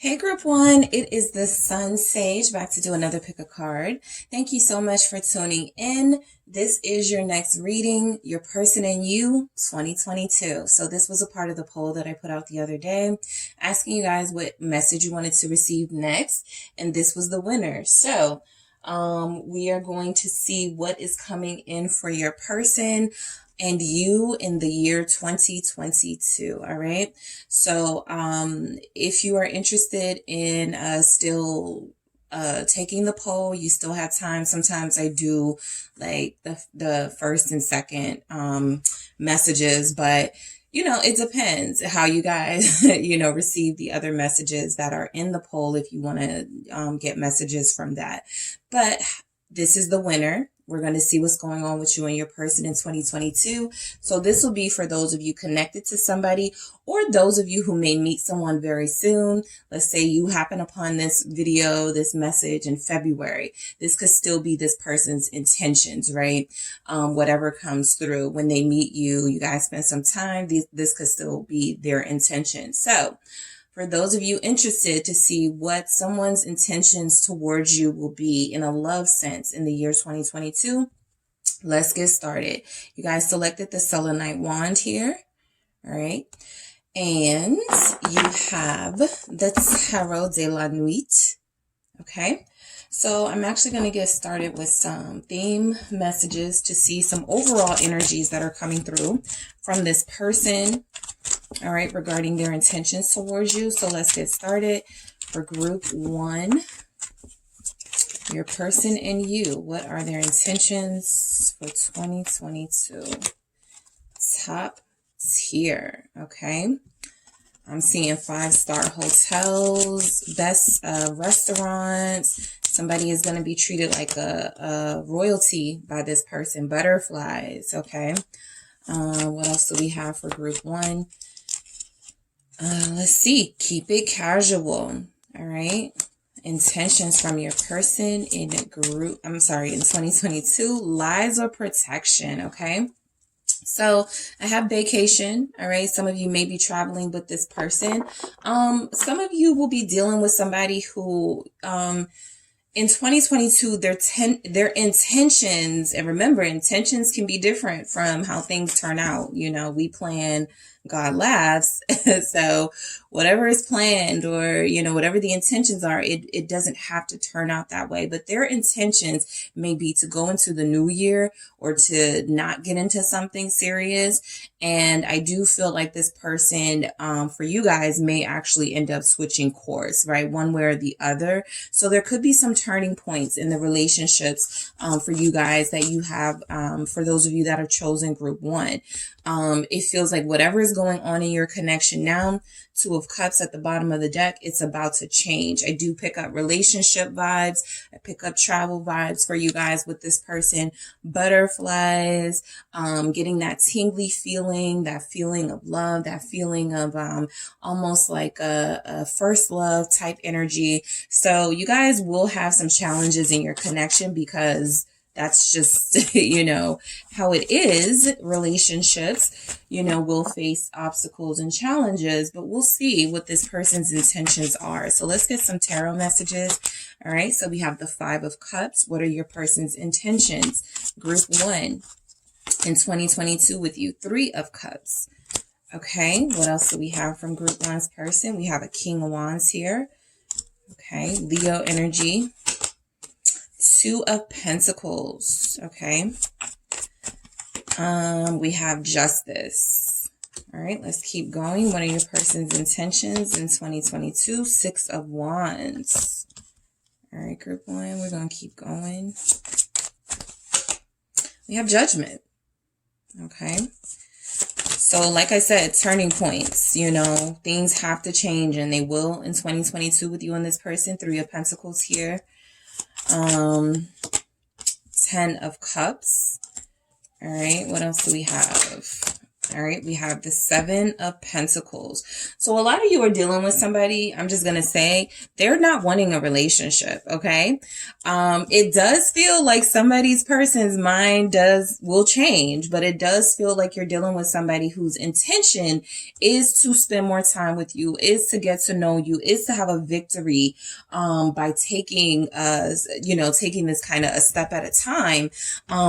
Hey group one, it is the SunSage back to do another pick a card. Thank you so much for tuning in. This is your next reading, Your Person and You 2022. So this was a part of the poll that I put out the other day, asking you guys what message you wanted to receive next, and this was the winner. So we are going to see what is coming in for your person and you in the year 2022. All right. So, if you are interested in, still, taking the poll, you still have time. Sometimes I do like the first and second, messages, but it depends how you guys, receive the other messages that are in the poll if you want to, get messages from that. But this is the winner. We're going to see what's going on with you and your person in 2022. So this will be for those of you connected to somebody or those of you who may meet someone very soon. Let's say you happen upon this video, this message in February. This could still be this person's intentions, right? Whatever comes through when they meet you, you guys spend some time. This could still be their intention. So for those of you interested to see what someone's intentions towards you will be in a love sense in the year 2022, let's get started. You guys selected the selenite wand here. All right. And you have the Tarot de la Nuit. Okay. So I'm actually going to get started with some theme messages to see some overall energies that are coming through from this person. All right, regarding their intentions towards you. So let's get started for group one. Your person and you. What are their intentions for 2022? Top tier. Okay. I'm seeing 5-star hotels, best restaurants. Somebody is going to be treated like a royalty by this person. Butterflies. Okay. What else do we have for group one? Let's see. Keep it casual. All right. Intentions from your person in 2022. Lies or protection. Okay. So I have vacation. All right. Some of you may be traveling with this person. Some of you will be dealing with somebody who, in 2022, their intentions, and remember, intentions can be different from how things turn out. We plan, God laughs. So whatever is planned or, whatever the intentions are, it doesn't have to turn out that way. But their intentions may be to go into the new year or to not get into something serious. And I do feel like this person, for you guys, may actually end up switching course, right? One way or the other. So there could be some turning points in the relationships, for you guys that you have, for those of you that are chosen group one. It feels like whatever is going on in your connection now, 2 of Cups at the bottom of the deck, it's about to change. I do pick up relationship vibes. I pick up travel vibes for you guys with this person. Butterflies, getting that tingly feeling, that feeling of love, that feeling of almost like a first love type energy. So you guys will have some challenges in your connection because that's just, how it is. Relationships, will face obstacles and challenges, but we'll see what this person's intentions are. So let's get some tarot messages. All right. So we have the 5 of Cups. What are your person's intentions? Group one in 2022 with you. 3 of Cups. Okay. What else do we have from group one's person? We have a King of Wands here. Okay. Leo energy. 2 of Pentacles. Okay. We have Justice. All right, let's keep going. What are your person's intentions in 2022? 6 of Wands. All right, group one, we're going to keep going. We have Judgment. Okay. So like I said, turning points, things have to change and they will in 2022 with you and this person. 3 of Pentacles here. 10 of Cups. All right. What else do we have? All right, we have the Seven of Pentacles. So a lot of you are dealing with somebody, I'm just going to say, they're not wanting a relationship, okay? It does feel like somebody's person's mind will change, but it does feel like you're dealing with somebody whose intention is to spend more time with you, is to get to know you, is to have a victory by taking, taking this kind of a step at a time.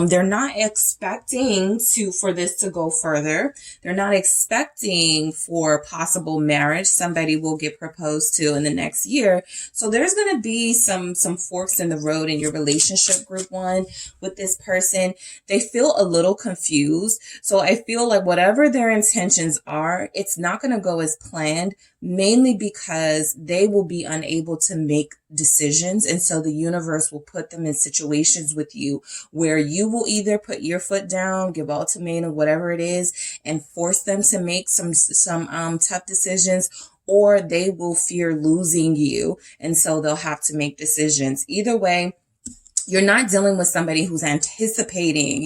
They're not expecting for this to go further. They're not expecting for possible marriage. Somebody will get proposed to in the next year. So there's going to be some forks in the road in your relationship, group one, with this person. They feel a little confused. So I feel like whatever their intentions are, it's not going to go as planned, mainly because they will be unable to make decisions. And so the universe will put them in situations with you where you will either put your foot down, give ultimatum, whatever it is, and force them to make some tough decisions, or they will fear losing you. And so they'll have to make decisions. Either way, you're not dealing with somebody who's anticipating,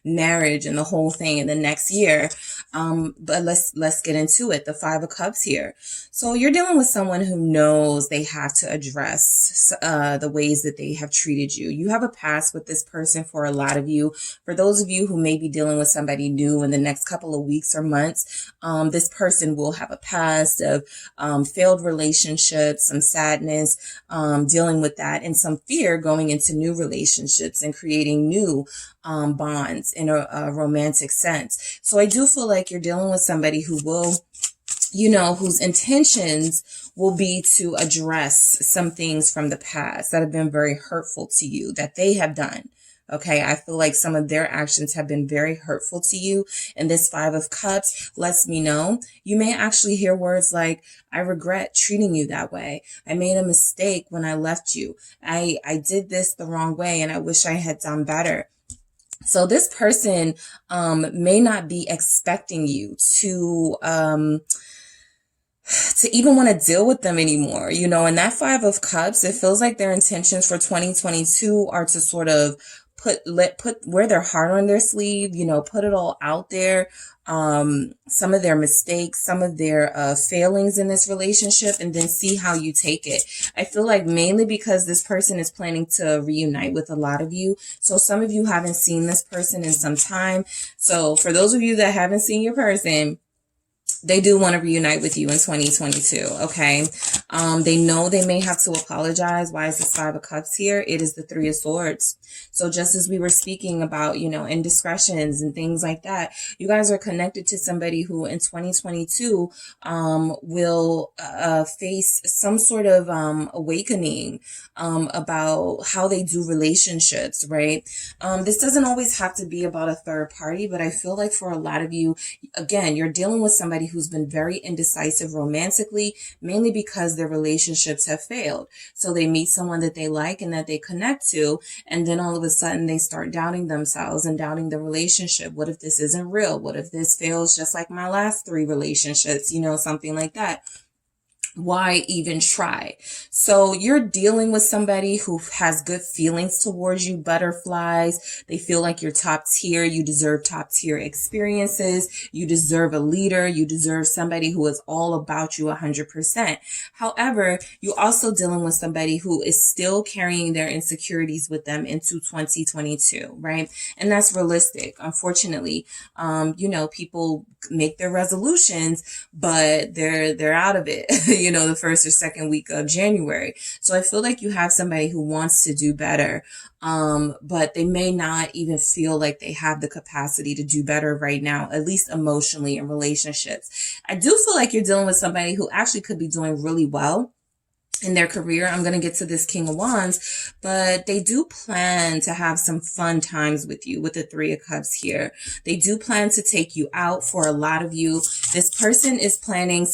marriage and the whole thing in the next year. But let's get into it. The Five of Cups here. So you're dealing with someone who knows they have to address the ways that they have treated you. You have a past with this person for a lot of you. For those of you who may be dealing with somebody new in the next couple of weeks or months, this person will have a past of failed relationships, some sadness, dealing with that, and some fear going into new relationships and creating new bonds in a romantic sense. So I do feel like you're dealing with somebody who will, whose intentions will be to address some things from the past that have been very hurtful to you, that they have done. Okay, I feel like some of their actions have been very hurtful to you. And this Five of Cups lets me know you may actually hear words like, I regret treating you that way. I made a mistake when I left you. I did this the wrong way and I wish I had done better. So this person may not be expecting you to even want to deal with them anymore, and that Five of Cups, it feels like their intentions for 2022 are to sort of wear their heart on their sleeve, put it all out there. Some of their mistakes, some of their failings in this relationship, and then see how you take it. I feel like mainly because this person is planning to reunite with a lot of you. So some of you haven't seen this person in some time. So for those of you that haven't seen your person, they do want to reunite with you in 2022, okay? They know they may have to apologize. Why is this Five of Cups here? It is the Three of Swords. So just as we were speaking about, indiscretions and things like that, you guys are connected to somebody who in 2022 will face some sort of awakening about how they do relationships, right? This doesn't always have to be about a third party, but I feel like for a lot of you, again, you're dealing with somebody who's been very indecisive romantically, mainly because their relationships have failed. So they meet someone that they like and that they connect to, and then all of a sudden they start doubting themselves and doubting the relationship. What if this isn't real? What if this fails just like my last 3 relationships? Something like that. Why even try? So you're dealing with somebody who has good feelings towards you, butterflies. They feel like you're top tier. You deserve top tier experiences. You deserve a leader. You deserve somebody who is all about you 100%. However, you're also dealing with somebody who is still carrying their insecurities with them into 2022, right? And that's realistic. Unfortunately, people make their resolutions, but they're out of it. The first or second week of January. So I feel like you have somebody who wants to do better, but they may not even feel like they have the capacity to do better right now, at least emotionally in relationships. I do feel like you're dealing with somebody who actually could be doing really well in their career. I'm going to get to this King of Wands, but they do plan to have some fun times with you with the Three of Cups here. They do plan to take you out. For a lot of you, this person is planning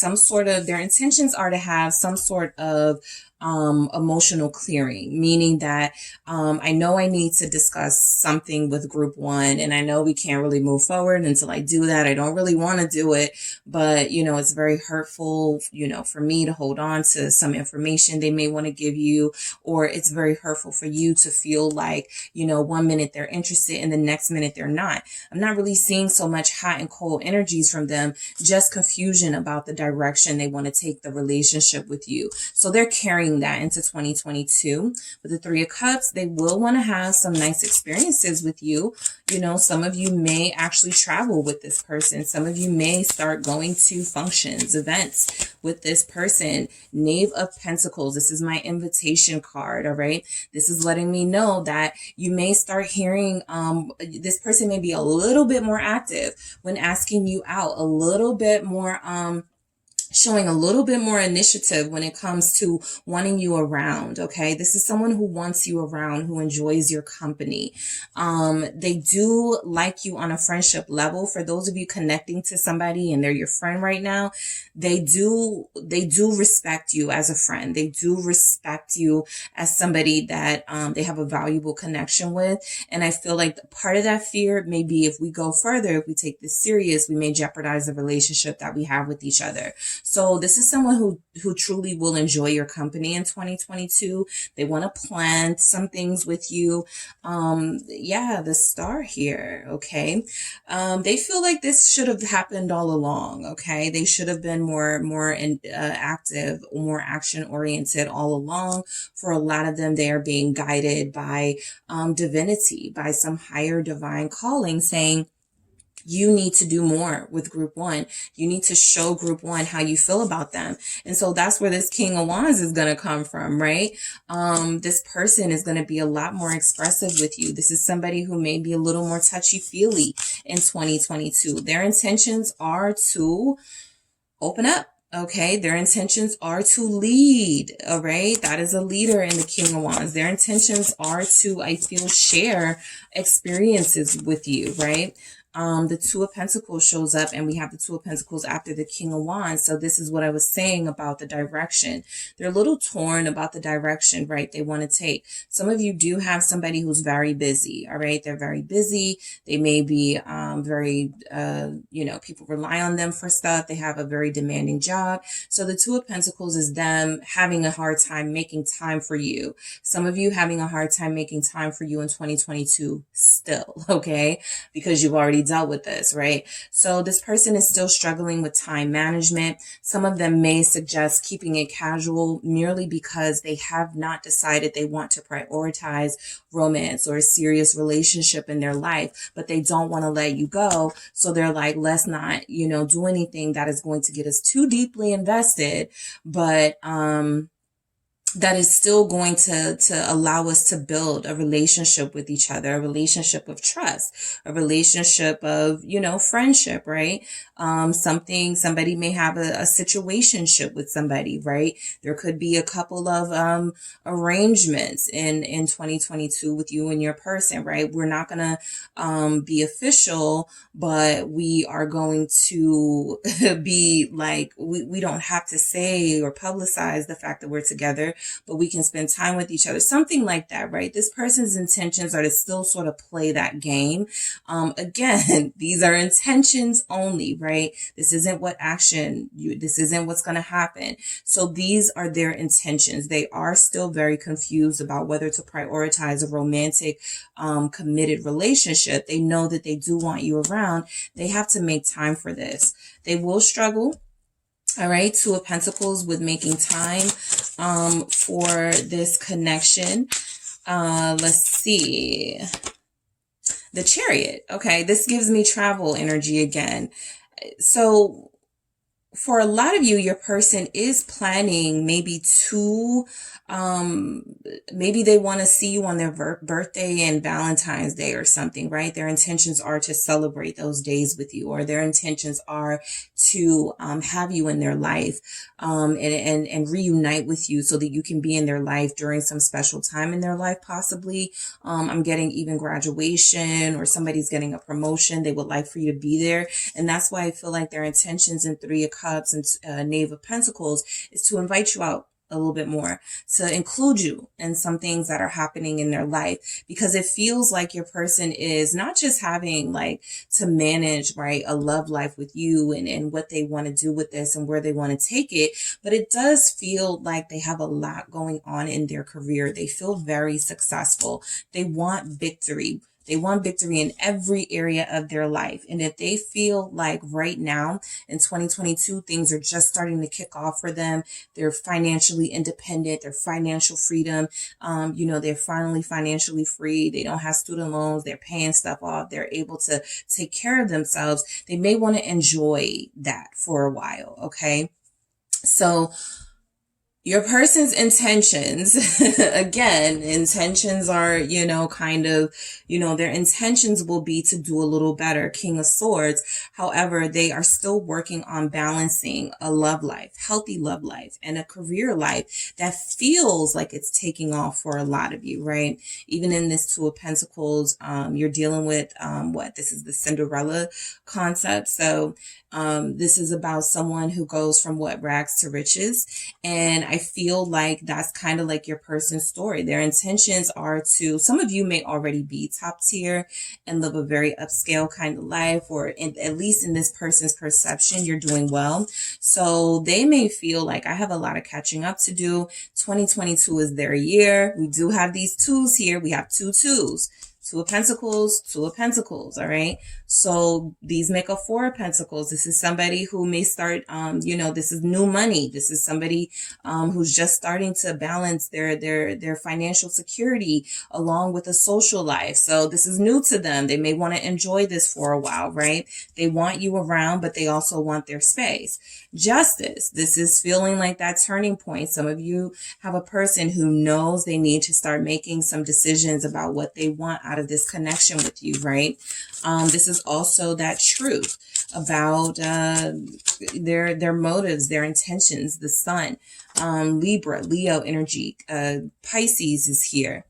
their intentions are to have some sort of emotional clearing, meaning that I know I need to discuss something with group one, and I know we can't really move forward until I do that. I don't really want to do it, but it's very hurtful, for me to hold on to some information they may want to give you, or it's very hurtful for you to feel like, 1 minute they're interested and the next minute they're not. I'm not really seeing so much hot and cold energies from them, just confusion about the direction they want to take the relationship with you. So they're carrying that into 2022. With the Three of Cups, they will want to have some nice experiences with you. Some of you may actually travel with this person. Some of you may start going to functions, events with this person. Knave of Pentacles. This is my invitation card. All right. This is letting me know that you may start hearing, this person may be a little bit more active when asking you out, a little bit more, showing a little bit more initiative when it comes to wanting you around. Okay. This is someone who wants you around, who enjoys your company. They do like you on a friendship level. For those of you connecting to somebody and they're your friend right now, they do respect you as a friend. They do respect you as somebody that, they have a valuable connection with. And I feel like part of that fear may be, if we go further, if we take this serious, we may jeopardize the relationship that we have with each other. So this is someone who truly will enjoy your company in 2022. They want to plan some things with you. The star here. Okay. They feel like this should have happened all along. Okay. They should have been more active, more action oriented all along. For a lot of them, they are being guided by, divinity, by some higher divine calling, saying, you need to do more with group one. You need to show group one how you feel about them. And so that's where this King of Wands is going to come from, right? This person is going to be a lot more expressive with you. This is somebody who may be a little more touchy-feely in 2022. Their intentions are to open up. Okay, their intentions are to lead. All right, that is a leader in the King of Wands. Their intentions are to, I feel, share experiences with you, right? The Two of Pentacles shows up, and we have the Two of Pentacles after the King of Wands. So this is what I was saying about the direction. They're a little torn about the direction, right, they want to take. Some of you do have somebody who's very busy, all right? They're very busy. They may be very, people rely on them for stuff. They have a very demanding job. So the Two of Pentacles is them having a hard time making time for you. Some of you having a hard time making time for you in 2022 still, okay? Because you've already dealt with this, right? So this person is still struggling with time management. Some of them may suggest keeping it casual merely because they have not decided they want to prioritize romance or a serious relationship in their life, but they don't want to let you go. So they're like, let's not, do anything that is going to get us too deeply invested, but, that is still going to allow us to build a relationship with each other, a relationship of trust, a relationship of, friendship, right? Somebody may have a situationship with somebody, right? There could be a couple of, arrangements in 2022 with you and your person, right? We're not going to, be official, but we are going to be like, we don't have to say or publicize the fact that we're together, but we can spend time with each other. Something like that, right? This person's intentions are to still sort of play that game. Again, these are intentions only, right? This isn't what this isn't what's going to happen. So these are their intentions. They are still very confused about whether to prioritize a romantic, committed relationship. They know that they do want you around. They have to make time for this. They will struggle. All right, Two of Pentacles with making time for this connection. Let's see. The Chariot. Okay, this gives me travel energy again. So for a lot of you, your person is planning maybe maybe they want to see you on their birthday and Valentine's Day or something, right? Their intentions are to celebrate those days with you, or their intentions are to have you in their life and reunite with you so that you can be in their life during some special time in their life, possibly. I'm getting even graduation, or somebody's getting a promotion. They would like for you to be there. And that's why I feel like their intentions in Three of Cups and Knave of Pentacles is to invite you out a little bit more, to include you in some things that are happening in their life, because it feels like your person is not just having like to manage, right, a love life with you and what they want to do with this and where they want to take it, but it does feel like they have a lot going on in their career. They feel very successful. They want victory. They want victory in every area of their life. And if they feel like right now in 2022, things are just starting to kick off for them, they're financially independent, their financial freedom, they're finally financially free. They don't have student loans. They're paying stuff off. They're able to take care of themselves. They may want to enjoy that for a while. Okay. So your person's intentions, again, intentions are, their intentions will be to do a little better. King of Swords. However, they are still working on balancing a love life, healthy love life, and a career life that feels like it's taking off for a lot of you, right? Even in this Two of Pentacles, you're dealing with, this is the Cinderella concept. So, this is about someone who goes from rags to riches. And I feel like that's kind of like your person's story. Their intentions are to, some of you may already be top tier and live a very upscale kind of life, or at least in this person's perception, you're doing well. So they may feel like I have a lot of catching up to do. 2022 is their year. We do have these twos here. We have two twos. Two of Pentacles, Two of Pentacles, all right? So these make a Four of Pentacles. This is somebody who may start, this is new money. This is somebody who's just starting to balance their financial security along with a social life. So this is new to them. They may want to enjoy this for a while, right? They want you around, but they also want their space. Justice. This is feeling like that turning point. Some of you have a person who knows they need to start making some decisions about what they want out of this connection with you, right? This is also that truth about their motives, their intentions. The Sun, Libra, Leo energy, Pisces is here.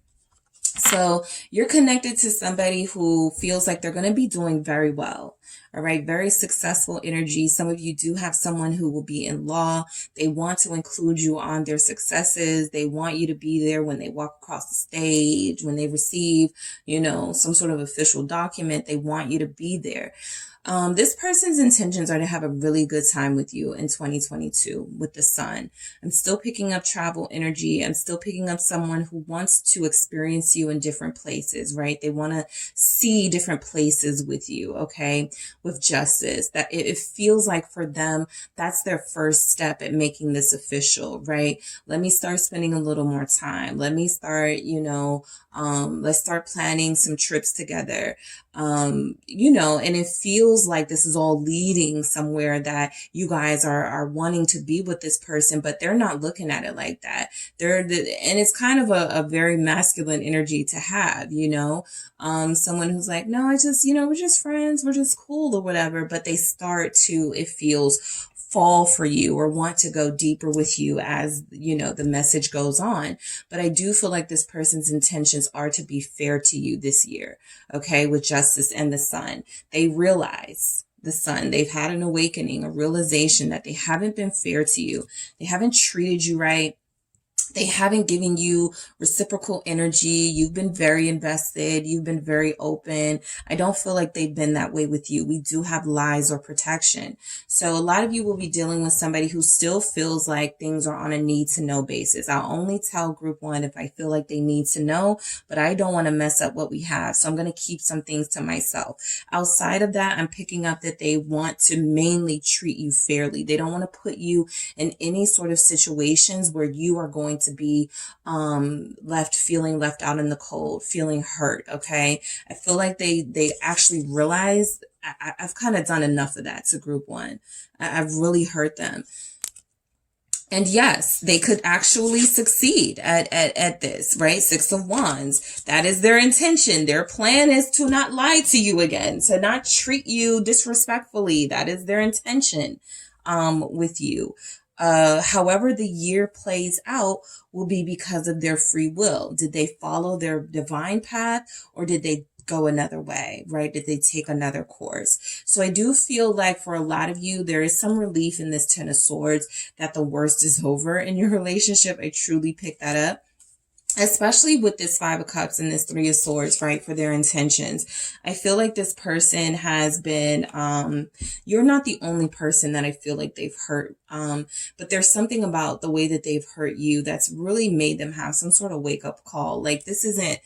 So you're connected to somebody who feels like they're going to be doing very well. All right. Very successful energy. Some of you do have someone who will be in law. They want to include you on their successes. They want you to be there when they walk across the stage, when they receive, some sort of official document. They want you to be there. This person's intentions are to have a really good time with you in 2022 with the Sun. I'm still picking up travel energy. I'm still picking up someone who wants to experience you in different places, right? They want to see different places with you, okay? With Justice, that it feels like for them, that's their first step at making this official, right? Let me start spending a little more time. Let me start, let's start planning some trips together. And it feels like this is all leading somewhere, that you guys are wanting to be with this person, but they're not looking at it like that. And it's kind of a very masculine energy to have, someone who's like, no, I just, we're just friends. We're just cool or whatever. But they start to, it feels, fall for you or want to go deeper with you as, the message goes on. But I do feel like this person's intentions are to be fair to you this year. Okay. With Justice and the Sun, they realize, the Sun, they've had an awakening, a realization that they haven't been fair to you. They haven't treated you right. They haven't given you reciprocal energy. You've been very invested. You've been very open. I don't feel like they've been that way with you. We do have lies or protection. So a lot of you will be dealing with somebody who still feels like things are on a need to know basis. I'll only tell group one if I feel like they need to know, but I don't want to mess up what we have. So I'm going to keep some things to myself. Outside of that, I'm picking up that they want to mainly treat you fairly. They don't want to put you in any sort of situations where you are going to be feeling left out in the cold, feeling hurt. Okay. I feel like they actually realize I've kind of done enough of that to group one. I've really hurt them. And yes, they could actually succeed at this, right? Six of Wands. That is their intention. Their plan is to not lie to you again, to not treat you disrespectfully. That is their intention, with you. However the year plays out will be because of their free will. Did they follow their divine path, or did they go another way, right? Did they take another course? So I do feel like for a lot of you, there is some relief in this Ten of Swords that the worst is over in your relationship. I truly pick that up. Especially with this Five of Cups and this Three of Swords, right, for their intentions. I feel like this person has been, you're not the only person that I feel like they've hurt, but there's something about the way that they've hurt you that's really made them have some sort of wake-up call. Like, this isn't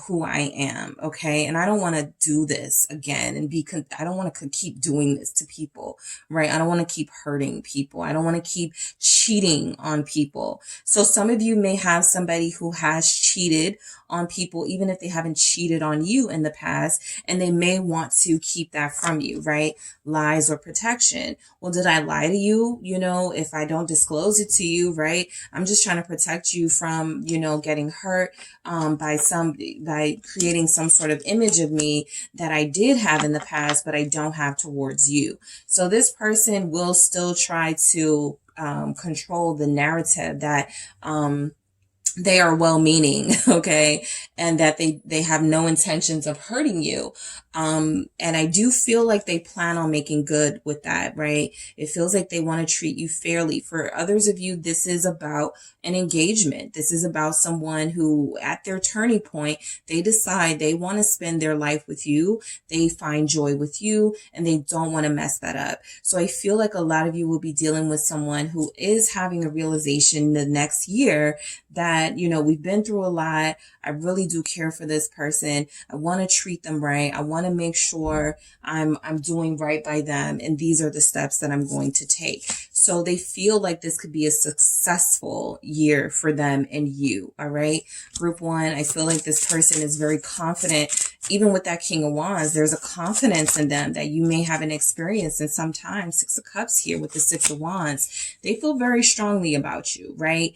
who I am, okay? And I don't want to do this again and I don't want to keep doing this to people, right? I don't want to keep hurting people. I don't want to keep cheating on people. So some of you may have somebody who has cheated on people, even if they haven't cheated on you in the past, and they may want to keep that from you, right? Lies or protection. Well, did I lie to you? You know, if I don't disclose it to you, right? I'm just trying to protect you from, you know, getting hurt, by creating some sort of image of me that I did have in the past, but I don't have towards you. So this person will still try to control the narrative that they are well-meaning, okay, and that they have no intentions of hurting you. And I do feel like they plan on making good with that, right? It feels like they want to treat you fairly. For others of you, this is about an engagement. This is about someone who, at their turning point, they decide they want to spend their life with you. They find joy with you, and they don't want to mess that up. So I feel like a lot of you will be dealing with someone who is having a realization the next year that, you know, we've been through a lot. I really do care for this person. I want to treat them right. I want to make sure I'm doing right by them. And these are the steps that I'm going to take. So they feel like this could be a successful year for them and you. All right. Group 1, I feel like this person is very confident. Even with that King of Wands, there's a confidence in them that you may haven't experienced in some time. 6 of Cups here with the 6 of Wands. They feel very strongly about you, right?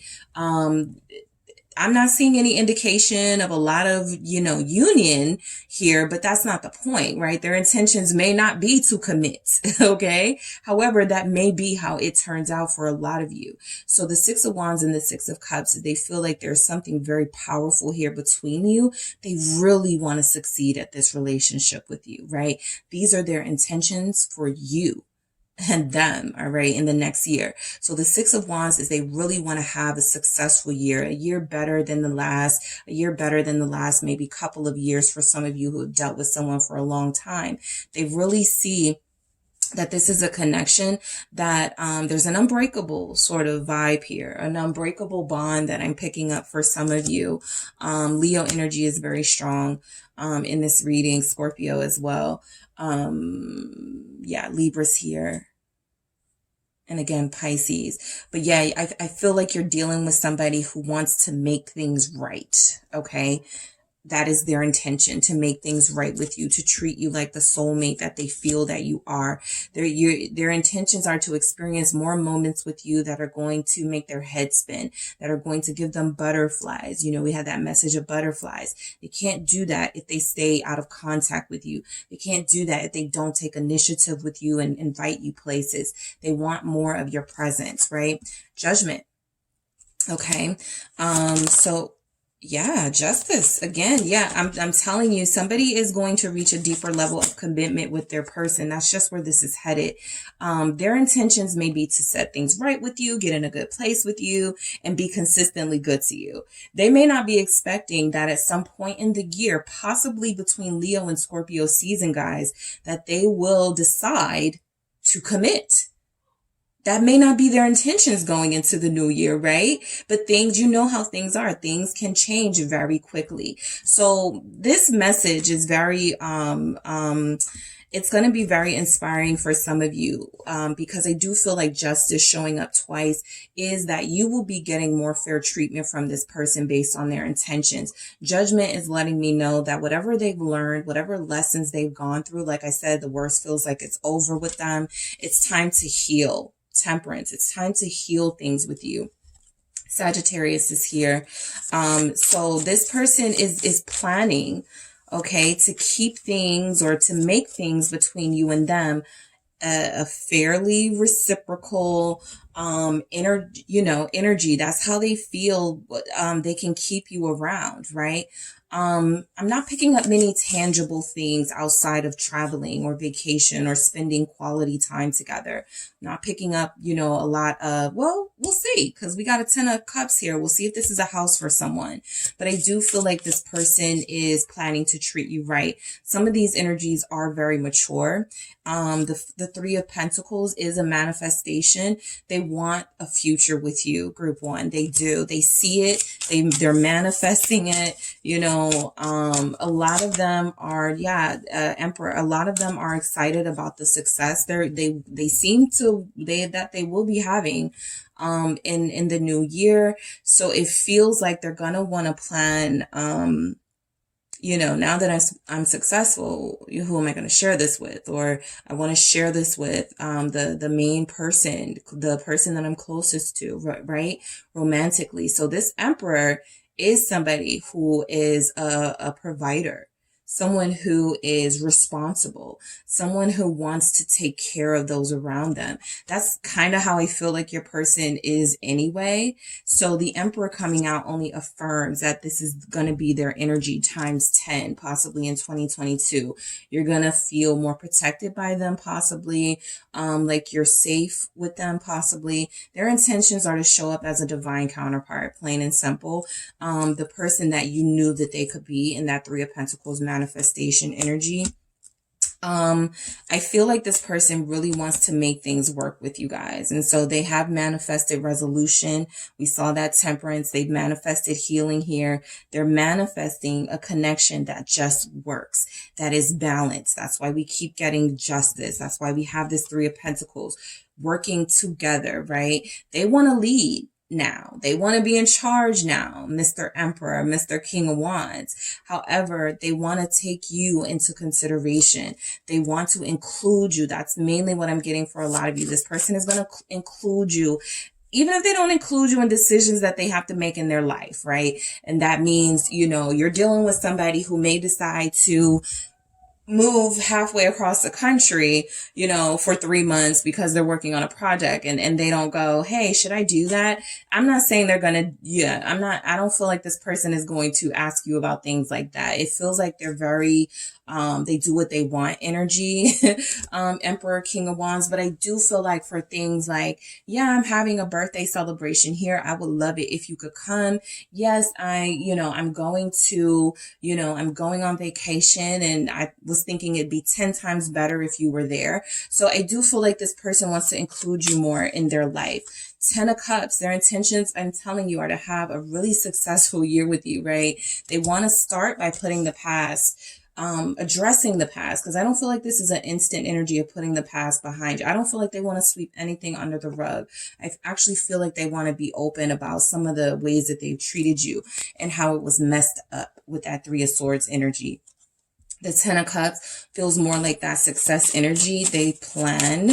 I'm not seeing any indication of a lot of, you know, union here, but that's not the point, right? Their intentions may not be to commit, okay? However, that may be how it turns out for a lot of you. So the 6 of Wands and the 6 of Cups, they feel like there's something very powerful here between you. They really want to succeed at this relationship with you, right? These are their intentions for you and them, all right, in the next year. So the 6 of Wands is they really want to have a successful year, a year better than the last, maybe couple of years for some of you who have dealt with someone for a long time. They really see that this is a connection that there's an unbreakable sort of vibe here, an unbreakable bond that I'm picking up for some of you. Leo energy is very strong in this reading, Scorpio as well. Yeah, Libra's here. And again, Pisces. But yeah, I feel like you're dealing with somebody who wants to make things right, okay? That is their intention, to make things right with you, to treat you like the soulmate that they feel that you are. Their intentions are to experience more moments with you that are going to make their head spin, that are going to give them butterflies. You know, we had that message of butterflies. They can't do that if they stay out of contact with you. They can't do that if they don't take initiative with you and invite you places. They want more of your presence, right? Judgment. Okay. So yeah, justice again. Yeah, I'm telling you, somebody is going to reach a deeper level of commitment with their person. That's just where this is headed. Their intentions may be to set things right with you, get in a good place with you, and be consistently good to you. They may not be expecting that at some point in the year, possibly between Leo and Scorpio season, guys, that they will decide to commit. That may not be their intentions going into the new year, right? But things, you know how things are. Things can change very quickly. So this message is very, it's going to be very inspiring for some of you, because I do feel like justice showing up twice is that you will be getting more fair treatment from this person based on their intentions. Judgment is letting me know that whatever they've learned, whatever lessons they've gone through, like I said, the worst feels like it's over with them. It's time to heal. Temperance. It's time to heal things with you. Sagittarius is here. So this person is planning, okay, to keep things or to make things between you and them a fairly reciprocal, energy. That's how they feel. They can keep you around, right? I'm not picking up many tangible things outside of traveling or vacation or spending quality time together. Not picking up, a lot of, well, we'll see, because we got a 10 of cups here. We'll see if this is a house for someone. But I do feel like this person is planning to treat you right. Some of these energies are very mature. The Three of Pentacles is a manifestation. They want a future with you, group one. They do. They see it. They're manifesting it. A lot of them are, Emperor. A lot of them are excited about the success they seem to that they will be having in the new year. So it feels like they're gonna want to plan. Now that I'm successful, who am I going to share this with? Or I want to share this with the main person, the person that I'm closest to, right? Romantically. So this Emperor is somebody who is a provider, someone who is responsible, someone who wants to take care of those around them. That's kind of how I feel like your person is anyway. So the Emperor coming out only affirms that this is going to be their energy times 10, possibly in 2022. You're going to feel more protected by them, possibly, like you're safe with them, possibly. Their intentions are to show up as a divine counterpart, plain and simple. The person that you knew that they could be in that Three of Pentacles manifestation energy. I feel like this person really wants to make things work with you guys. And so they have manifested resolution. We saw that Temperance. They've manifested healing here. They're manifesting a connection that just works, that is balanced. That's why we keep getting justice. That's why we have this Three of Pentacles working together, right? They want to lead now. They want to be in charge now, Mr. Emperor, Mr. King of Wands. However, they want to take you into consideration. They want to include you. That's mainly what I'm getting for a lot of you. This person is going to include you, even if they don't include you in decisions that they have to make in their life, right? And that means, you're dealing with somebody who may decide to move halfway across the country, for 3 months because they're working on a project and they don't go, hey, should I do that? I'm not saying they're going to, I don't feel like this person is going to ask you about things like that. It feels like they're very, they do what they want energy, Emperor, King of Wands. But I do feel like for things like, I'm having a birthday celebration here. I would love it if you could come. Yes, I'm going to, I'm going on vacation and I was thinking it'd be 10 times better if you were there. So I do feel like this person wants to include you more in their life. 10 of Cups, their intentions, I'm telling you, are to have a really successful year with you, right? They want to start by putting the past, addressing the past, because I don't feel like this is an instant energy of putting the past behind you. I don't feel like they want to sweep anything under the rug. I actually feel like they want to be open about some of the ways that they've treated you and how it was messed up with that Three of Swords energy. The 10 of Cups feels more like that success energy they plan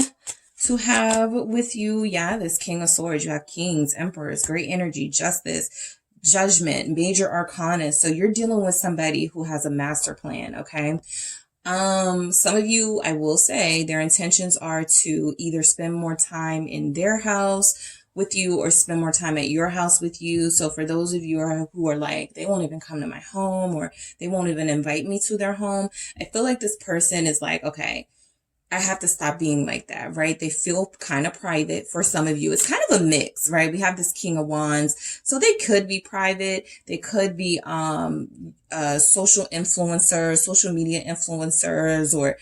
to have with you. This King of Swords, you have Kings, Emperors, great energy, Justice, Judgment, Major Arcana. So you're dealing with somebody who has a master plan, okay? Some of you, I will say, their intentions are to either spend more time in their house with you or spend more time at your house with you. So for those of you who are like, they won't even come to my home or they won't even invite me to their home, I feel like this person is like, okay, I have to stop being like that, right? They feel kind of private for some of you. It's kind of a mix, right? We have this King of Wands. So they could be private. They could be, social influencers, social media influencers, or,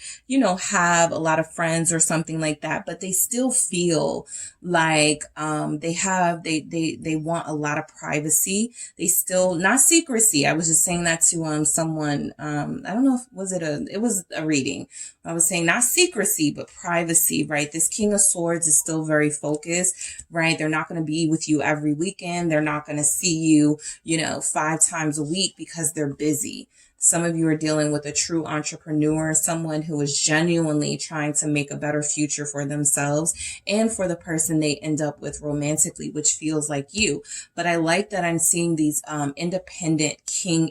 have a lot of friends or something like that, but they still feel like, they want a lot of privacy. They still, not secrecy. I was just saying that to, someone, I don't know if, it was a reading. I was saying not secrecy, but privacy, right? This King of Swords is still very focused, right? They're not going to be with you every weekend. They're not going to see you, 5 times a week because they're busy. Some of you are dealing with a true entrepreneur, someone who is genuinely trying to make a better future for themselves and for the person they end up with romantically, which feels like you. But I like that I'm seeing these independent king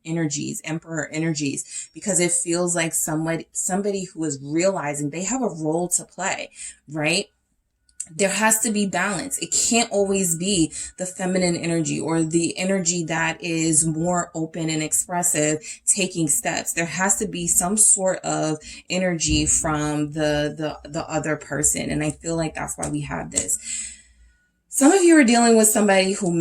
energies, emperor energies, because it feels like somebody who is realizing they have a role to play, right? there has to be balance. It can't always be the feminine energy or the energy that is more open and expressive, taking steps. There has to be some sort of energy from the other person. And I feel like that's why we have this. Some of you are dealing with somebody who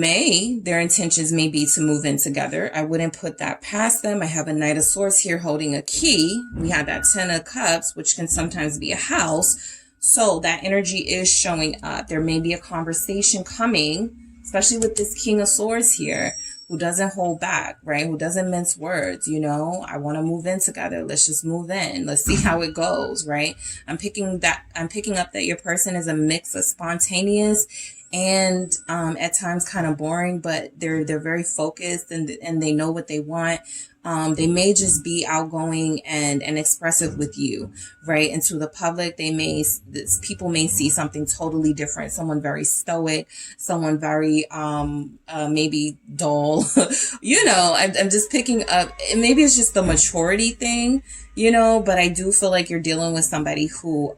their intentions may be to move in together. I wouldn't put that past them. I have a Knight of Swords here holding a key. We have that Ten of Cups, which can sometimes be a house. So that energy is showing up. There may be a conversation coming, especially with this King of Swords here, who doesn't hold back, right? Who doesn't mince words, you know? I want to move in together. Let's just move in. Let's see how it goes, right? I'm picking up that your person is a mix of spontaneous and at times kind of boring, but they're very focused and they know what they want. They may just be outgoing and expressive with you, right? And to the public, people may see something totally different. Someone very stoic, someone very, maybe dull, you know, I'm just picking up, and maybe it's just the maturity thing, you know, but I do feel like you're dealing with somebody who,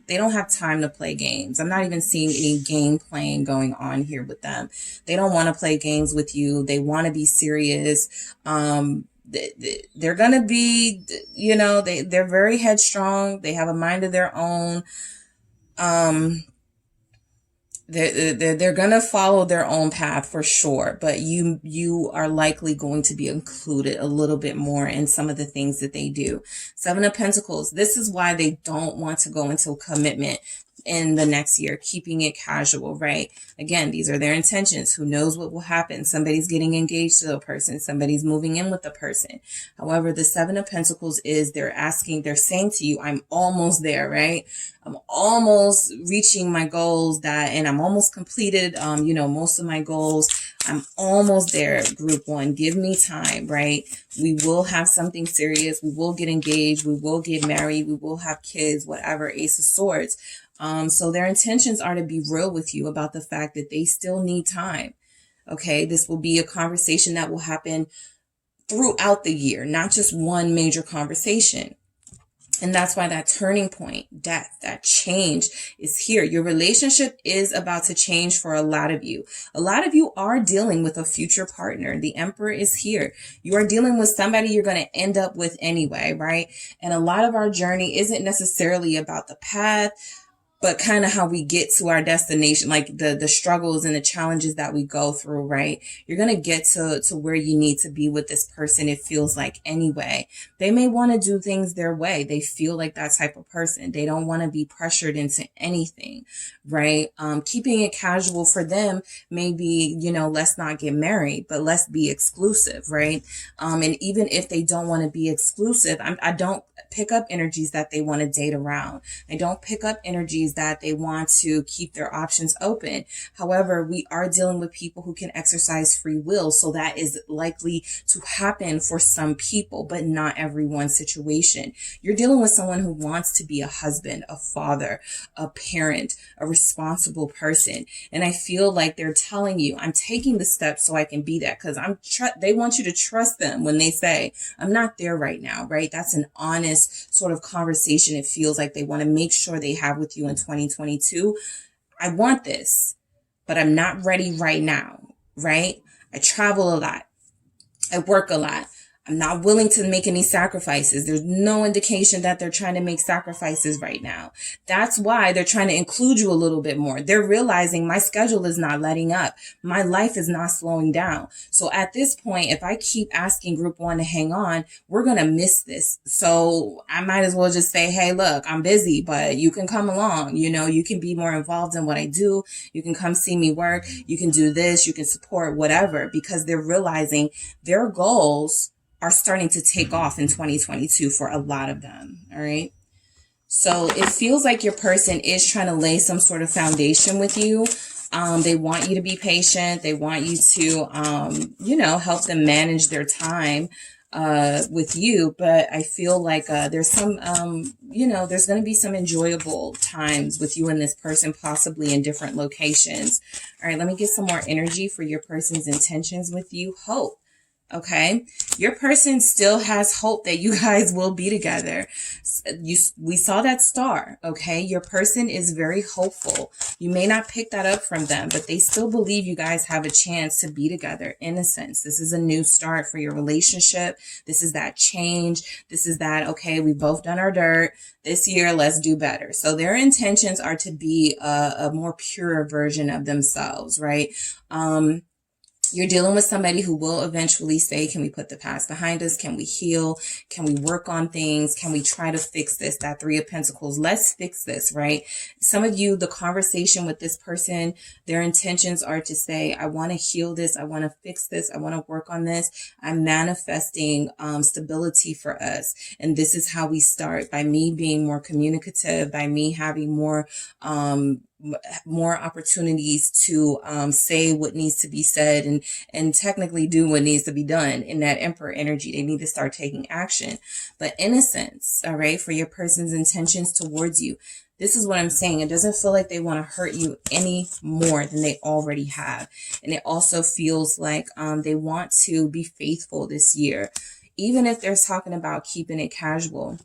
they don't have time to play games. I'm not even seeing any game playing going on here with them. They don't want to play games with you. They want to be serious. They're going to be, you know, they're very headstrong. They have a mind of their own. They're going to follow their own path for sure, but you are likely going to be included a little bit more in some of the things that they do. Seven of Pentacles. This is why they don't want to go into a commitment in the next year, keeping it casual, right? Again, these are their intentions. Who knows what will happen? Somebody's getting engaged to the person. Somebody's moving in with the person. However, the Seven of Pentacles is they're saying to you, I'm almost there, right? I'm almost reaching my goals and I'm almost completed, you know, most of my goals. I'm almost there, group one. Give me time, right? We will have something serious. We will get engaged. We will get married. We will have kids, whatever. Ace of Swords. So their intentions are to be real with you about the fact that they still need time. Okay. This will be a conversation that will happen throughout the year, not just one major conversation. And that's why that turning point, death, that change is here. Your relationship is about to change for a lot of you. A lot of you are dealing with a future partner. The Emperor is here. You are dealing with somebody you're going to end up with anyway, right? And a lot of our journey isn't necessarily about the path, but kind of how we get to our destination, like the struggles and the challenges that we go through, right? You're going to get to where you need to be with this person, it feels like anyway. They may want to do things their way. They feel like that type of person. They don't want to be pressured into anything, right? Keeping it casual for them may be, you know, let's not get married, but let's be exclusive, right? And even if they don't want to be exclusive, I don't pick up energies that they want to date around. I don't pick up energies that they want to keep their options open. However, we are dealing with people who can exercise free will. So that is likely to happen for some people, but not everyone's situation. You're dealing with someone who wants to be a husband, a father, a parent, a responsible person. And I feel like they're telling you, I'm taking the steps so I can be that, because they want you to trust them when they say, I'm not there right now, right? That's an honest sort of conversation. It feels like they want to make sure they have with you in 2022. I want this, but I'm not ready right now, right? I travel a lot. I work a lot. I'm not willing to make any sacrifices. There's no indication that they're trying to make sacrifices right now. That's why they're trying to include you a little bit more. They're realizing my schedule is not letting up. My life is not slowing down. So at this point, if I keep asking group one to hang on, we're going to miss this. So I might as well just say, hey, look, I'm busy, but you can come along. You know, you can be more involved in what I do. You can come see me work. You can do this. You can support whatever, because they're realizing their goals are starting to take off in 2022 for a lot of them. All right. So it feels like your person is trying to lay some sort of foundation with you. They want you to be patient. They want you to, you know, help them manage their time with you. But I feel like there's some, you know, there's going to be some enjoyable times with you and this person, possibly in different locations. All right. Let me get some more energy for your person's intentions with you. Hope. Okay, your person still has hope that you guys will be together. We saw that star. Okay, your person is very hopeful. You may not pick that up from them, but they still believe you guys have a chance to be together in a sense. This is a new start for your relationship. This is that change. This is that, okay, we've both done our dirt this year. Let's do better. So their intentions are to be a more pure version of themselves, right? You're dealing with somebody who will eventually say, can we put the past behind us? Can we heal? Can we work on things? Can we try to fix this? That Three of Pentacles. Let's fix this, right? Some of you, the conversation with this person, their intentions are to say, I want to heal this. I want to fix this. I want to work on this. I'm manifesting stability for us. And this is how we start, by me being more communicative, by me having more opportunities to say what needs to be said and technically do what needs to be done. In that Emperor energy, they need to start taking action. But innocence, all right, for your person's intentions towards you. This is what I'm saying. It doesn't feel like they want to hurt you any more than they already have. And it also feels like they want to be faithful this year, even if they're talking about keeping it casual.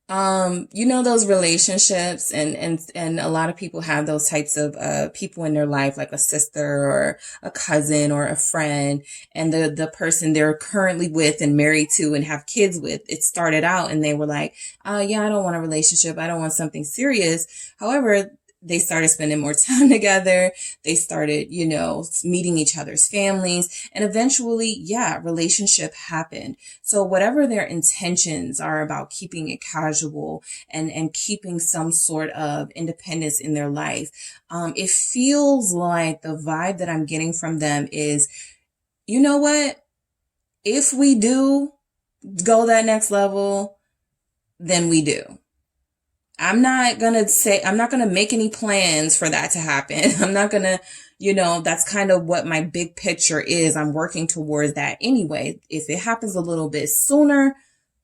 You know, those relationships and a lot of people have those types of, people in their life, like a sister or a cousin or a friend, and the person they're currently with and married to and have kids with, it started out and they were like, yeah, I don't want a relationship. I don't want something serious. However, they started spending more time together. They started, you know, meeting each other's families, and eventually, yeah, relationship happened. So whatever their intentions are about keeping it casual and keeping some sort of independence in their life, it feels like the vibe that I'm getting from them is, you know what? If we do go that next level, then we do. I'm not going to make any plans for that to happen. I'm not going to, you know, that's kind of what my big picture is. I'm working towards that anyway. If it happens a little bit sooner,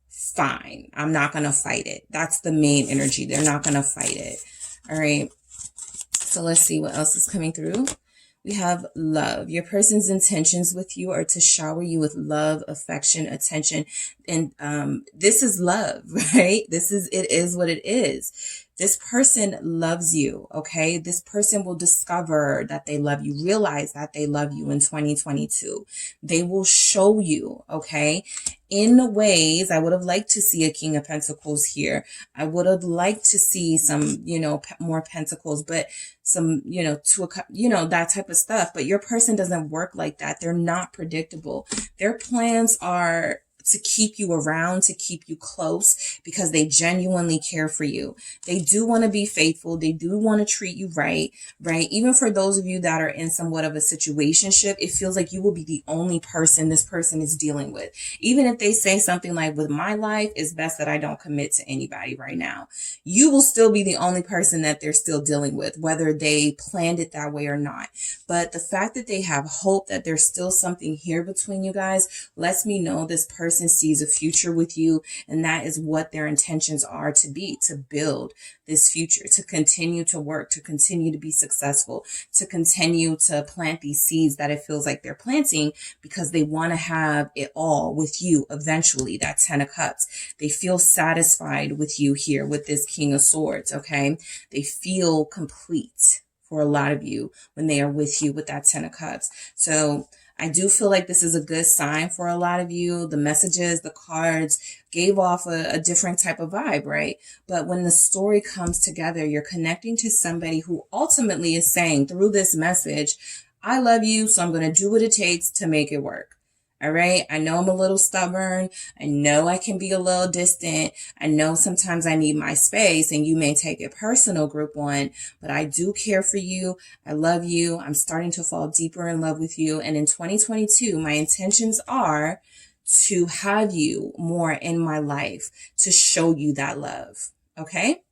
fine. I'm not going to fight it. That's the main energy. They're not going to fight it. All right. So let's see what else is coming through. We have love. Your person's intentions with you are to shower you with love, affection, attention. And this is love, right? It is what it is. This person loves you, okay? This person will discover that they love you, realize that they love you in 2022. They will show you, okay? In ways, I would have liked to see a King of Pentacles here. I would have liked to see some, you know, more Pentacles, but some, you know, that type of stuff. But your person doesn't work like that. They're not predictable. Their plans are to keep you around, to keep you close, because they genuinely care for you. They do want to be faithful. They do want to treat you right? Even for those of you that are in somewhat of a situationship, it feels like you will be the only person this person is dealing with. Even if they say something like, with my life, it's best that I don't commit to anybody right now. You will still be the only person that they're still dealing with, whether they planned it that way or not. But the fact that they have hope that there's still something here between you guys lets me know this person sees a future with you, and that is what their intentions are to be, to build this future, to continue to work, to continue to be successful, to continue to plant these seeds that it feels like they're planting, because they want to have it all with you eventually. That 10 of Cups. They feel satisfied with you here with this King of Swords, okay? They feel complete for a lot of you when they are with you with that 10 of Cups. So I do feel like this is a good sign for a lot of you. The messages, the cards gave off a different type of vibe, right? But when the story comes together, you're connecting to somebody who ultimately is saying through this message, I love you, so I'm going to do what it takes to make it work. All right. I know I'm a little stubborn. I know I can be a little distant. I know sometimes I need my space, and you may take it personal, group one, but I do care for you. I love you. I'm starting to fall deeper in love with you. And in 2022, my intentions are to have you more in my life, to show you that love. Okay.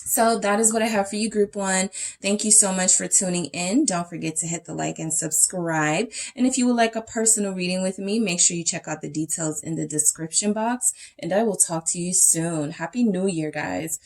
So that is what I have for you, group one. Thank you so much for tuning in. Don't forget to hit the like and subscribe. And if you would like a personal reading with me, make sure you check out the details in the description box. And I will talk to you soon. Happy New Year, guys.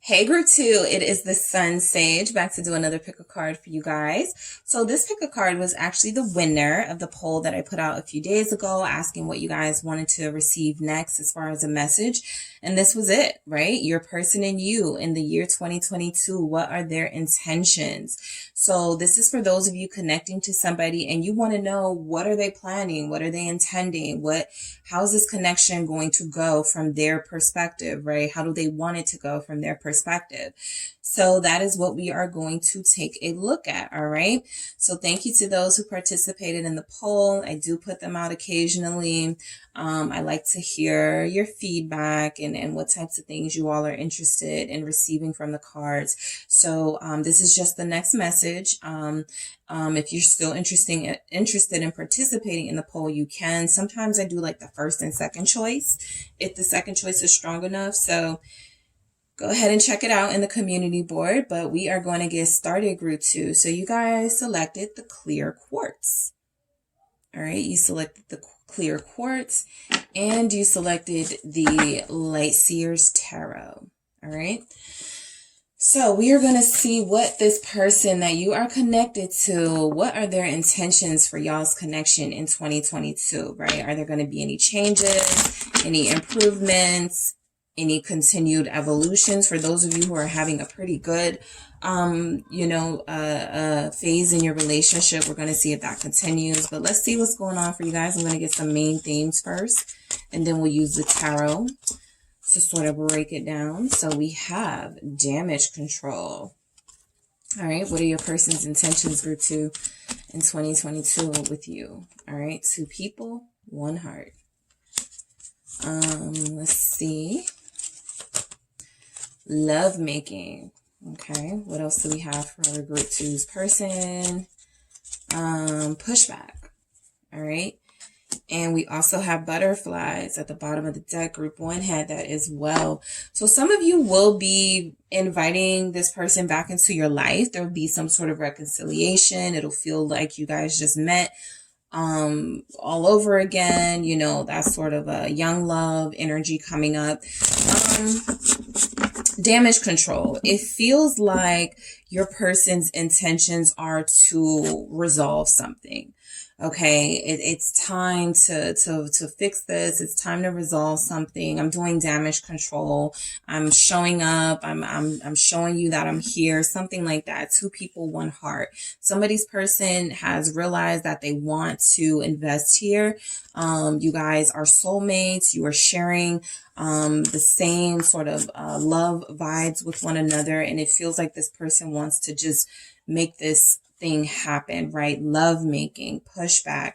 Hey group 2, it is the SunSage back to do another pick a card for you guys. So this pick a card was actually the winner of the poll that I put out a few days ago asking what you guys wanted to receive next as far as a message. And this was it, right? Your person and you in the year 2022, what are their intentions? So this is for those of you connecting to somebody and you want to know, what are they planning? What are they intending? How's this connection going to go from their perspective, right? How do they want it to go from their perspective? So that is what we are going to take a look at. All right. So thank you to those who participated in the poll. I do put them out occasionally. I like to hear your feedback and what types of things you all are interested in receiving from the cards. So this is just the next message. If you're still interested in participating in the poll, you can. Sometimes I do like the first and second choice if the second choice is strong enough. So go ahead and check it out in the community board, but we are going to get started, group 2. So you guys selected the clear quartz. All right, you selected the clear quartz and you selected the Lightseers tarot. All right. So we are going to see what this person that you are connected to, what are their intentions for y'all's connection in 2022, right? Are there going to be any changes, any improvements, any continued evolutions for those of you who are having a pretty good, phase in your relationship? We're going to see if that continues, but let's see what's going on for you guys. I'm going to get some main themes first, and then we'll use the tarot to sort of break it down. So we have damage control. All right. What are your person's intentions, group 2, in 2022 with you? All right. 2 people, 1 heart. Let's see. Love making. Okay. What else do we have for our group 2's person? Pushback. All right. And we also have butterflies at the bottom of the deck. Group 1 had that as well. So some of you will be inviting this person back into your life. There will be some sort of reconciliation. It'll feel like you guys just met all over again. You know, that's sort of a young love energy coming up. Damage control. It feels like your person's intentions are to resolve something. Okay, it's time to fix this. It's time to resolve something. I'm doing damage control. I'm showing up. I'm showing you that I'm here. Something like that. 2 people, 1 heart. Somebody's person has realized that they want to invest here. You guys are soulmates. You are sharing the same sort of love vibes with one another, and it feels like this person wants to just make this thing happen, right? Love making, pushback,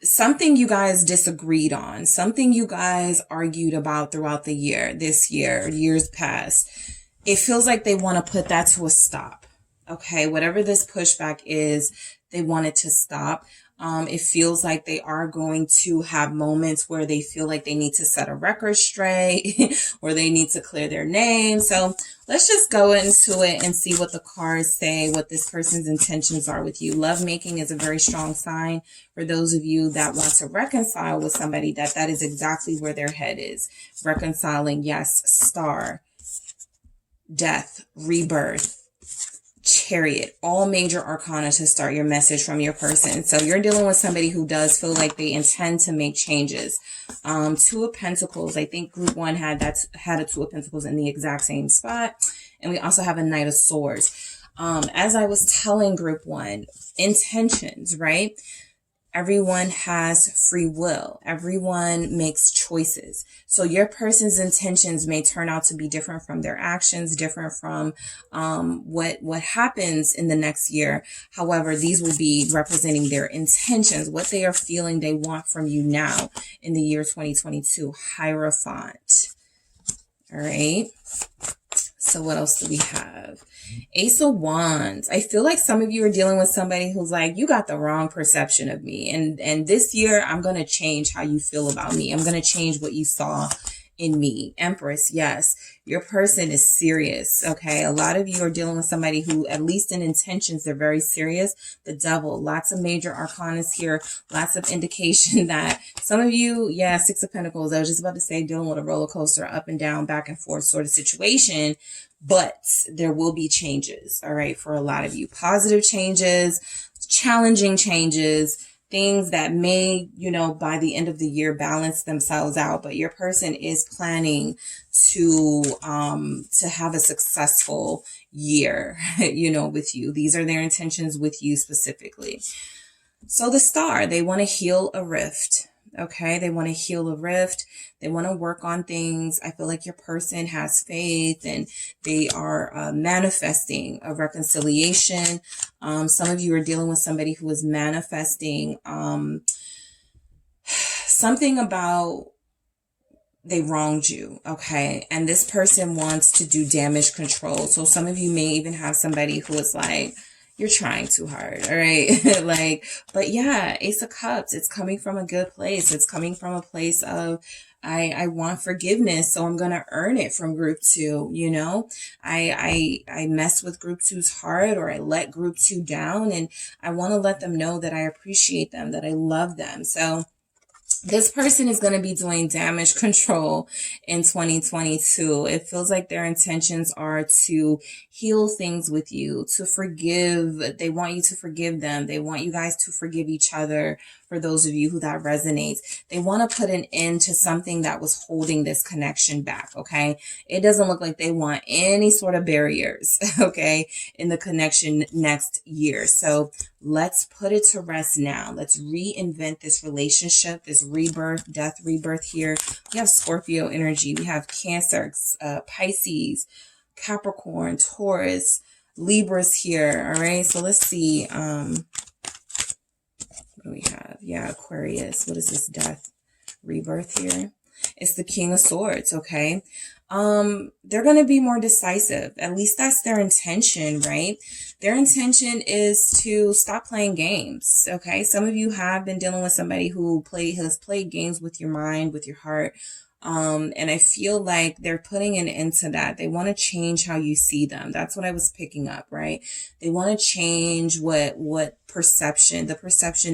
something you guys disagreed on, something you guys argued about throughout the year, this year, years past. It feels like they want to put that to a stop. Okay, whatever this pushback is, they want it to stop. It feels like they are going to have moments where they feel like they need to set a record straight or they need to clear their name. So let's just go into it and see what the cards say, what this person's intentions are with you. Love making is a very strong sign for those of you that want to reconcile with somebody, that is exactly where their head is. Reconciling, yes, star, death, rebirth, Chariot, all major arcana to start your message from your person. So you're dealing with somebody who does feel like they intend to make changes. 2 of Pentacles. I think group 1 had a 2 of Pentacles in the exact same spot. And we also have a Knight of Swords. As I was telling group 1, intentions, right? Everyone has free will. Everyone makes choices. So your person's intentions may turn out to be different from their actions, different from what happens in the next year. However, these will be representing their intentions, what they are feeling they want from you now in the year 2022. Hierophant. All right. So what else do we have? Ace of Wands. I feel like some of you are dealing with somebody who's like, you got the wrong perception of me. And this year, I'm going to change how you feel about me. I'm going to change what you saw in me. Empress, yes. Your person is serious, okay? A lot of you are dealing with somebody who, at least in intentions, they're very serious. The Devil, lots of major arcanas here, lots of indication that some of you, yeah, Six of Pentacles, I was just about to say, dealing with a roller coaster, up and down, back and forth sort of situation. But there will be changes, all right, for a lot of you. Positive changes, challenging changes, things that may, you know, by the end of the year balance themselves out. But your person is planning to have a successful year, you know, with you. These are their intentions with you specifically. So the Star, they want to heal a rift. Okay, they want to heal a rift. They want to work on things. I feel like your person has faith and they are manifesting a reconciliation. Some of you are dealing with somebody who is manifesting something about they wronged you, okay? And this person wants to do damage control. So some of you may even have somebody who is like, you're trying too hard, all right? Like, but yeah, Ace of Cups, it's coming from a good place. It's coming from a place of, I want forgiveness, so I'm going to earn it from group 2, you know? I mess with group 2's heart, or I let group 2 down, and I want to let them know that I appreciate them, that I love them. So this person is going to be doing damage control in 2022. It feels like their intentions are to heal things with you, to forgive. They want you to forgive them. They want you guys to forgive each other. For those of you who that resonates, they want to put an end to something that was holding this connection back. Okay. It doesn't look like they want any sort of barriers, okay, in the connection next year. So let's put it to rest now. Let's reinvent this relationship, this rebirth, death, rebirth here. We have Scorpio energy. We have Cancer, Pisces, Capricorn, Taurus, Libras here. All right. So let's see. What do we have? Yeah, Aquarius. What is this? Death, rebirth here. It's the King of Swords, okay? They're going to be more decisive. At least that's their intention, right? Their intention is to stop playing games, okay? Some of you have been dealing with somebody who has played games with your mind, with your heart. And I feel like they're putting an end to that. They want to change how you see them. That's what I was picking up, right? They want to change the perception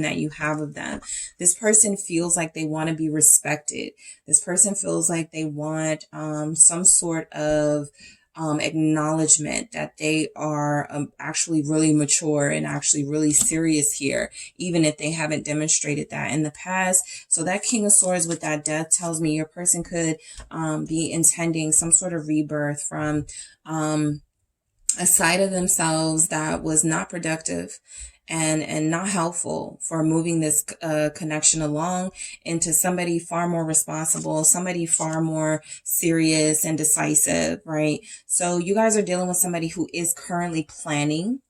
that you have of them. This person feels like they want to be respected. This person feels like they want, some sort of, acknowledgement that they are actually really mature and actually really serious here, even if they haven't demonstrated that in the past. So that King of Swords with that death tells me your person could be intending some sort of rebirth from a side of themselves that was not productive and not helpful for moving this connection along into somebody far more responsible, somebody far more serious and decisive, right? So you guys are dealing with somebody who is currently planning,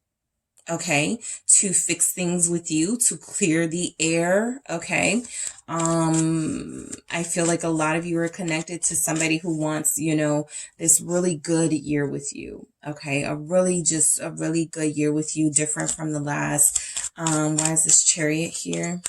okay, to fix things with you, to clear the air, okay? I feel like a lot of you are connected to somebody who wants, you know, this really good year with you, okay? A really good year with you, different from the last. Why is this Chariot here?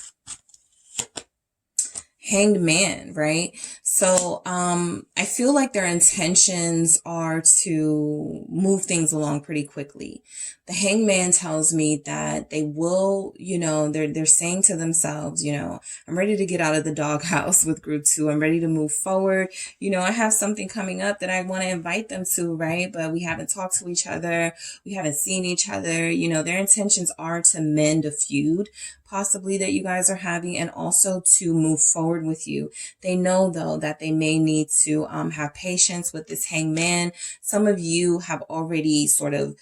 Hanged Man, right? So I feel like their intentions are to move things along pretty quickly. The Hanged Man tells me that they will, you know, they're saying to themselves, you know, I'm ready to get out of the doghouse with group 2. I'm ready to move forward. You know, I have something coming up that I want to invite them to, right? But we haven't talked to each other. We haven't seen each other. You know, their intentions are to mend a feud possibly that you guys are having, and also to move forward with you. They know though that they may need to have patience with this Hanged Man. Some of you have already sort of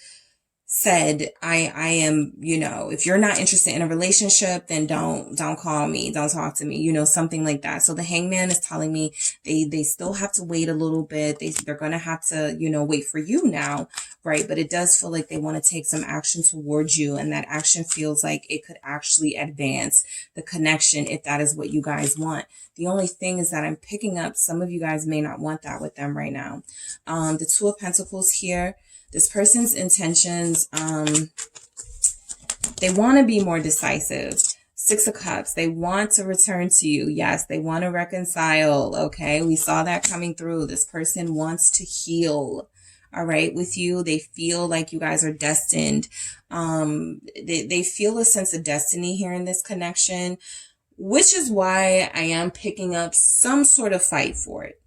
said, I am, you know, if you're not interested in a relationship, then don't call me, don't talk to me, you know, something like that. So the Hanged Man is telling me they still have to wait a little bit. They're going to have to, you know, wait for you now, right? But it does feel like they want to take some action towards you, and that action feels like it could actually advance the connection if that is what you guys want. The only thing is that I'm picking up some of you guys may not want that with them right now. The Two of Pentacles here. This person's intentions, they want to be more decisive. Six of Cups. They want to return to you. Yes, they want to reconcile. Okay, we saw that coming through. This person wants to heal. All right, with you. They feel like you guys are destined. They feel a sense of destiny here in this connection, which is why I am picking up some sort of fight for it.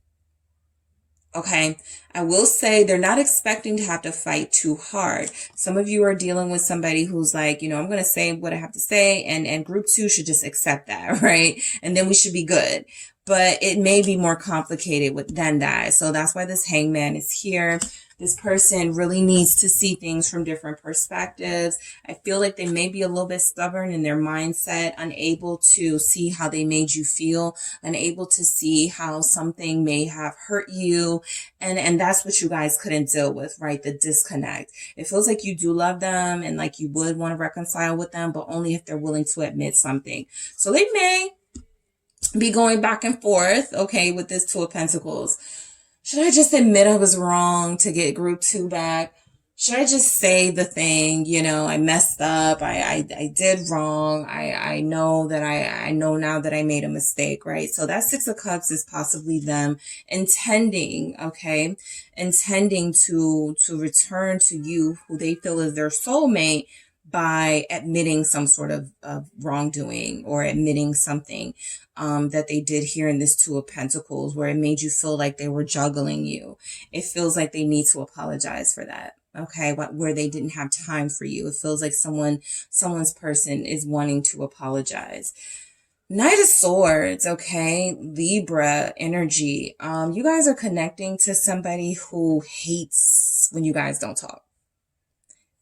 Okay, I will say they're not expecting to have to fight too hard. Some of you are dealing with somebody who's like, I'm going to say what I have to say, and group 2 should just accept that, right? And then we should be good. But it may be more complicated than that. So that's why this Hangman is here. This person really needs to see things from different perspectives. I feel like they may be a little bit stubborn in their mindset, unable to see how they made you feel, unable to see how something may have hurt you. And that's what you guys couldn't deal with, right? The disconnect. It feels like you do love them and like you would want to reconcile with them, but only if they're willing to admit something. So they may be going back and forth, okay, with this Two of Pentacles. Should I just admit I was wrong to get group 2 back? Should I just say the thing, I messed up, I did wrong, I know that I know now that I made a mistake, right? So that Six of Cups is possibly them intending to return to you, who they feel is their soulmate, by admitting some sort of wrongdoing, or admitting something that they did here in this Two of Pentacles, where it made you feel like they were juggling you. It feels like they need to apologize for that. Okay, where they didn't have time for you. It feels like someone's person is wanting to apologize. Knight of Swords, okay, Libra energy. You guys are connecting to somebody who hates when you guys don't talk.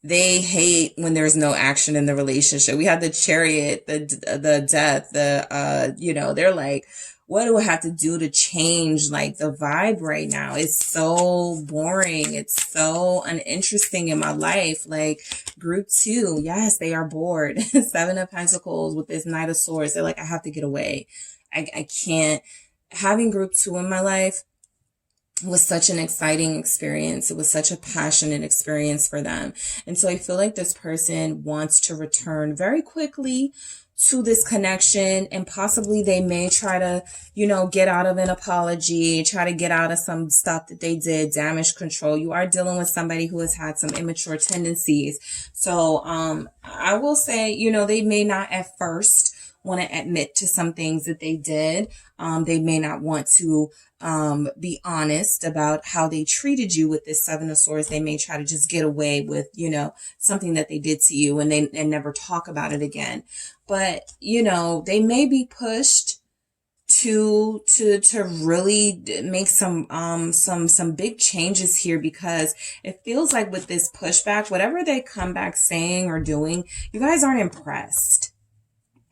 They hate when there's no action in the relationship. We have the Chariot, the Death, they're like, what do I have to do to change like the vibe right now? It's so boring. It's so uninteresting in my life. Like group 2, yes, they are bored. Seven of Pentacles with this Knight of Swords. They're like, I have to get away. I can't. Having group 2 in my life was such an exciting experience. It was such a passionate experience for them. And so I feel like this person wants to return very quickly to this connection, and possibly they may try to, get out of an apology, try to get out of some stuff that they did, damage control. You are dealing with somebody who has had some immature tendencies. So, I will say, they may not at first want to admit to some things that they did. They may not want to be honest about how they treated you with this Seven of Swords. They may try to just get away with, something that they did to you, and they never talk about it again. But, they may be pushed to really make some big changes here, because it feels like with this pushback, whatever they come back saying or doing, you guys aren't impressed.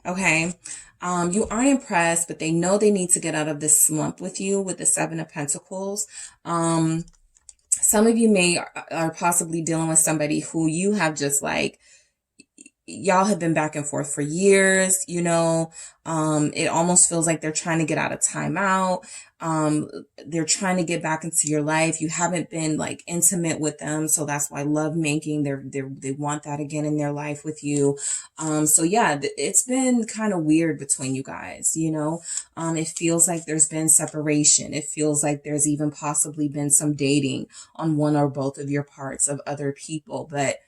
Okay. You aren't impressed, but they know they need to get out of this slump with you with the Seven of Pentacles. Some of you are possibly dealing with somebody who you have just like, y'all have been back and forth for years, it almost feels like they're trying to get out of timeout. They're trying to get back into your life. You haven't been like intimate with them. So that's why love making, they want that again in their life with you. So yeah, it's been kind of weird between you guys, it feels like there's been separation. It feels like there's even possibly been some dating on one or both of your parts of other people, but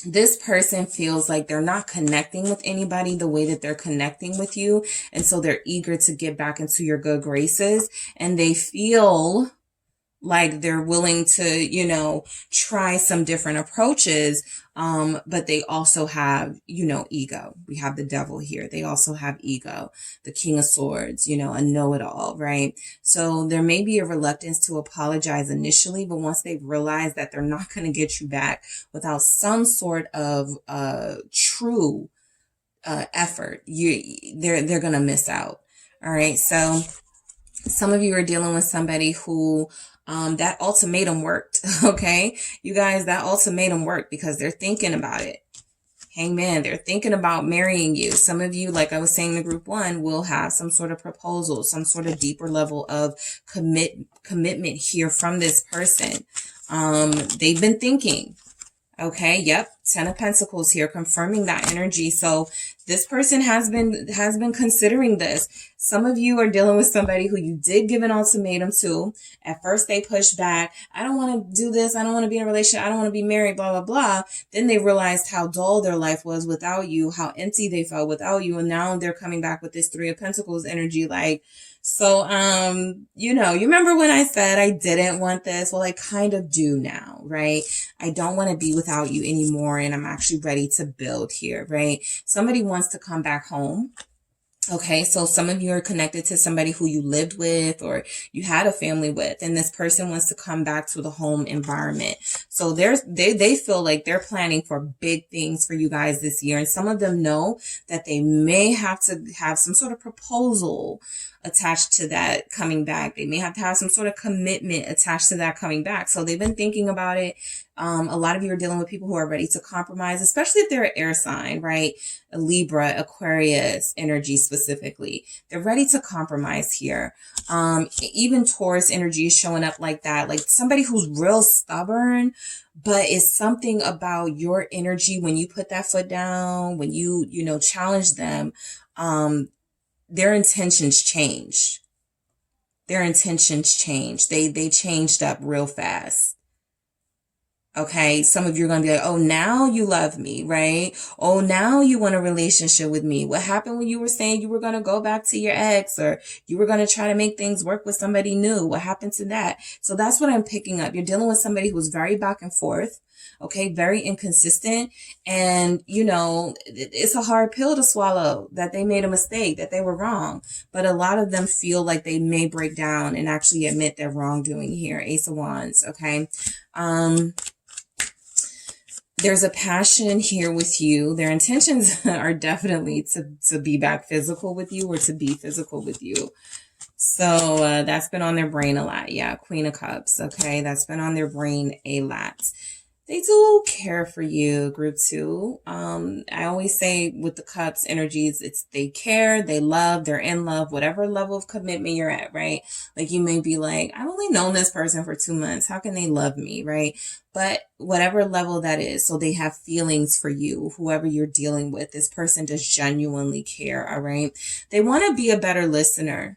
this person feels like they're not connecting with anybody the way that they're connecting with you. And so they're eager to get back into your good graces, and they feel like they're willing to, try some different approaches. But they also have, ego. We have the Devil here. They also have ego, the King of Swords, a know-it-all, right? So there may be a reluctance to apologize initially, but once they've realized that they're not going to get you back without some sort of, true, effort, they're going to miss out. All right. So some of you are dealing with somebody who, that ultimatum worked. Okay. You guys, that ultimatum worked because they're thinking about it. Hangman, they're thinking about marrying you. Some of you, like I was saying in group 1, will have some sort of proposal, some sort of deeper level of commitment here from this person. They've been thinking. Okay. Yep. Ten of Pentacles here, confirming that energy. So this person has been considering this. Some of you are dealing with somebody who you did give an ultimatum to. At first they pushed back. I don't want to do this. I don't want to be in a relationship. I don't want to be married, blah, blah, blah. Then they realized how dull their life was without you, how empty they felt without you. And now they're coming back with this Three of Pentacles energy. Like, so, you know, you remember when I said I didn't want this? Well, I kind of do now, right? I don't want to be without you anymore. And I'm actually ready to build here, right? Somebody wants to come back home. Okay, so some of you are connected to somebody who you lived with or you had a family with, and this person wants to come back to the home environment. So they feel like they're planning for big things for you guys this year. And some of them know that they may have to have some sort of proposal attached to that coming back. They may have to have some sort of commitment attached to that coming back. So they've been thinking about it. A lot of you are dealing with people who are ready to compromise, especially if they're an air sign, right? A Libra, Aquarius energy specifically. They're ready to compromise here. Even Taurus energy is showing up like that. Like somebody who's real stubborn, but it's something about your energy when you put that foot down, when you challenge them, their intentions change. Their intentions change. They changed up real fast. Okay, some of you are going to be like, oh, now you love me, right? Oh, now you want a relationship with me. What happened when you were saying you were going to go back to your ex or you were going to try to make things work with somebody new? What happened to that? So that's what I'm picking up. You're dealing with somebody who's very back and forth, okay, very inconsistent. And, you know, it's a hard pill to swallow that they made a mistake, that they were wrong. But a lot of them feel like they may break down and actually admit their wrongdoing here. Ace of Wands, okay? There's a passion here with you. Their intentions are definitely to be back physical with you or to be physical with you. So that's been on their brain a lot. Yeah, Queen of Cups. Okay, that's been on their brain a lot. They do care for you, group 2. I always say with the Cups energies, it's they care, they love, they're in love, whatever level of commitment you're at, right? Like you may be like, I've only known this person for 2 months. How can they love me, right? But whatever level that is, so they have feelings for you, whoever you're dealing with, this person does genuinely care, all right? They want to be a better listener.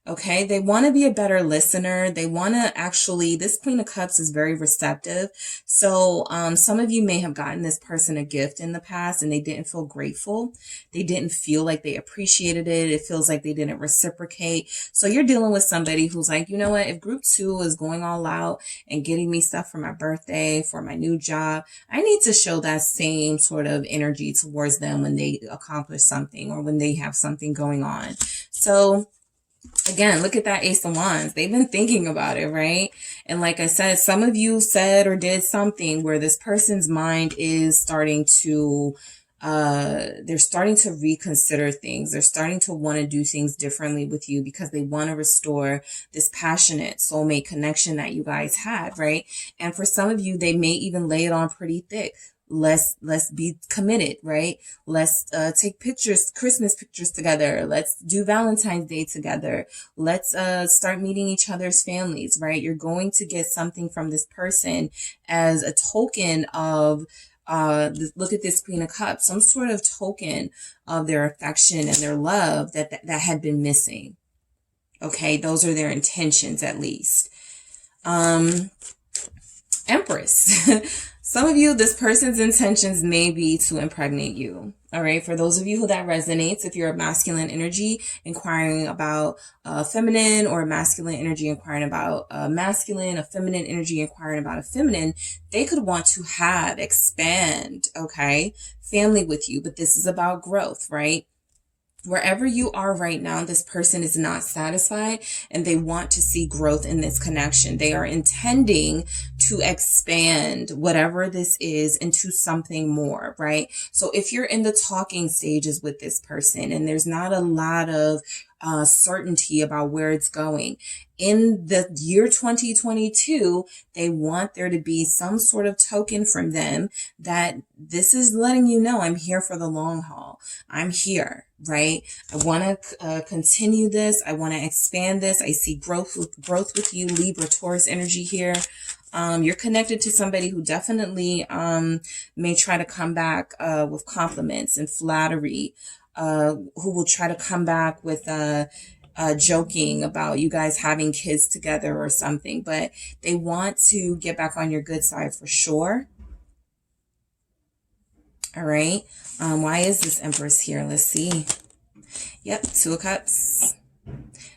Okay, they want to be a better listener. They want to actually, this Queen of Cups is very receptive. So some of you may have gotten this person a gift in the past and they didn't feel grateful. They didn't feel like they appreciated it. It feels like they didn't reciprocate. So you're dealing with somebody who's like, you know what, if group 2 is going all out and getting me stuff for my birthday, for my new job, I need to show that same sort of energy towards them when they accomplish something or when they have something going on. So again, look at that Ace of Wands. They've been thinking about it, right? And like I said, some of you said or did something where this person's mind is starting to, they're starting to reconsider things. They're starting to want to do things differently with you because they want to restore this passionate soulmate connection that you guys had, right? And for some of you, they may even lay it on pretty thick. Let's be committed, right? Let's take pictures, Christmas pictures together. Let's do Valentine's Day together. Let's start meeting each other's families, right? You're going to get something from this person as a token of, look at this Queen of Cups, some sort of token of their affection and their love that had been missing. Okay, those are their intentions at least. Empress. Some of you, this person's intentions may be to impregnate you. All right. For those of you who that resonates, if you're a masculine energy inquiring about feminine, or a masculine energy inquiring about masculine, a feminine energy inquiring about a feminine, they could want to expand, okay, family with you. But this is about growth, right? Wherever you are right now, this person is not satisfied and they want to see growth in this connection. They are intending to expand whatever this is into something more, right? So if you're in the talking stages with this person and there's not a lot of certainty about where it's going, in the year 2022, they want there to be some sort of token from them that this is letting you know, I'm here for the long haul. I'm here, right? I want to continue this. I want to expand this. I see growth with you, Libra, Taurus energy here. You're connected to somebody who definitely may try to come back with compliments and flattery, who will try to come back with joking about you guys having kids together or something, but they want to get back on your good side for sure. All right. Why is this Empress here? Let's see. Yep, Two of Cups.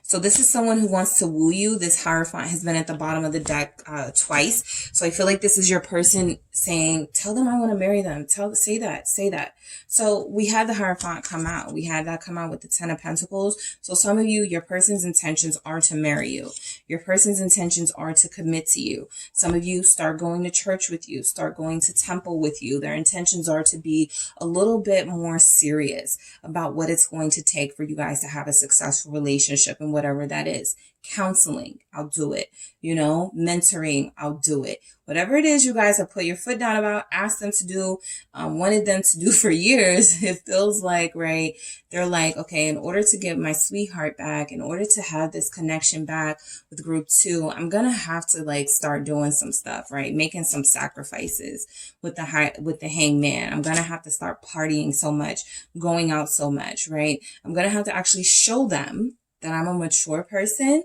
So this is someone who wants to woo you. This Hierophant has been at the bottom of the deck twice. So I feel like this is your person saying, tell them I want to marry them. Say that. So we had the Hierophant come out. We had that come out with the Ten of Pentacles. So some of you, your person's intentions are to marry you. Your person's intentions are to commit to you. Some of you start going to church with you, start going to temple with you. Their intentions are to be a little bit more serious about what it's going to take for you guys to have a successful relationship and whatever that is. Counseling, I'll do it. Mentoring, I'll do it. Whatever it is you guys have put your foot down about, asked them to do, wanted them to do for years, it feels like, right? They're like, okay, in order to get my sweetheart back, in order to have this connection back with group 2, I'm going to have to start doing some stuff, right? Making some sacrifices with the hangman. I'm going to have to start partying so much, going out so much, right? I'm going to have to actually show them that I'm a mature person,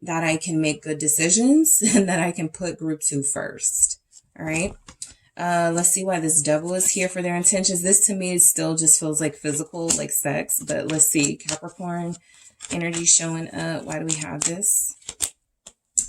that I can make good decisions, and that I can put group 2 first. All right. Let's see why this Devil is here for their intentions. This to me still just feels like physical, like sex, but let's see. Capricorn energy showing up. Why do we have this?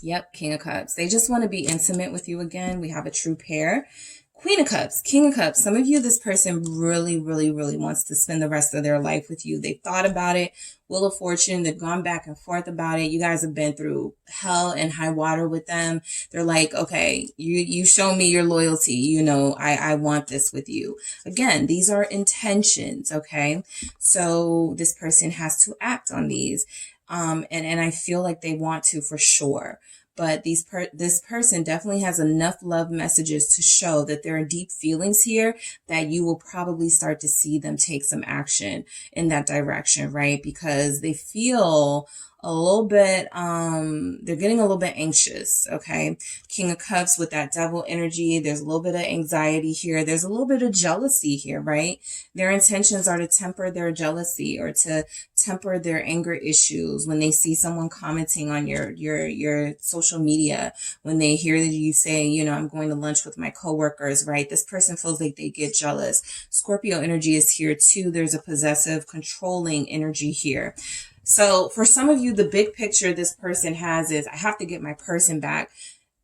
Yep. King of Cups. They just want to be intimate with you again. We have a true pair. Queen of Cups, King of Cups. Some of you, this person really, really, really wants to spend the rest of their life with you. They've thought about it. Wheel of Fortune. They've gone back and forth about it. You guys have been through hell and high water with them. They're like, okay, you show me your loyalty. I want this with you. Again, these are intentions. Okay. So this person has to act on these. And I feel like they want to for sure. But this person definitely has enough love messages to show that there are deep feelings here that you will probably start to see them take some action in that direction, right? Because they feel a little bit, they're getting a little bit anxious, okay? King of Cups with that Devil energy. There's a little bit of anxiety here. There's a little bit of jealousy here, right? Their intentions are to temper their jealousy or to temper their anger issues when they see someone commenting on your social media, when they hear that you say, I'm going to lunch with my coworkers, right? This person feels like they get jealous. Scorpio energy is here too. There's a possessive, controlling energy here. So for some of you, the big picture this person has is, I have to get my person back.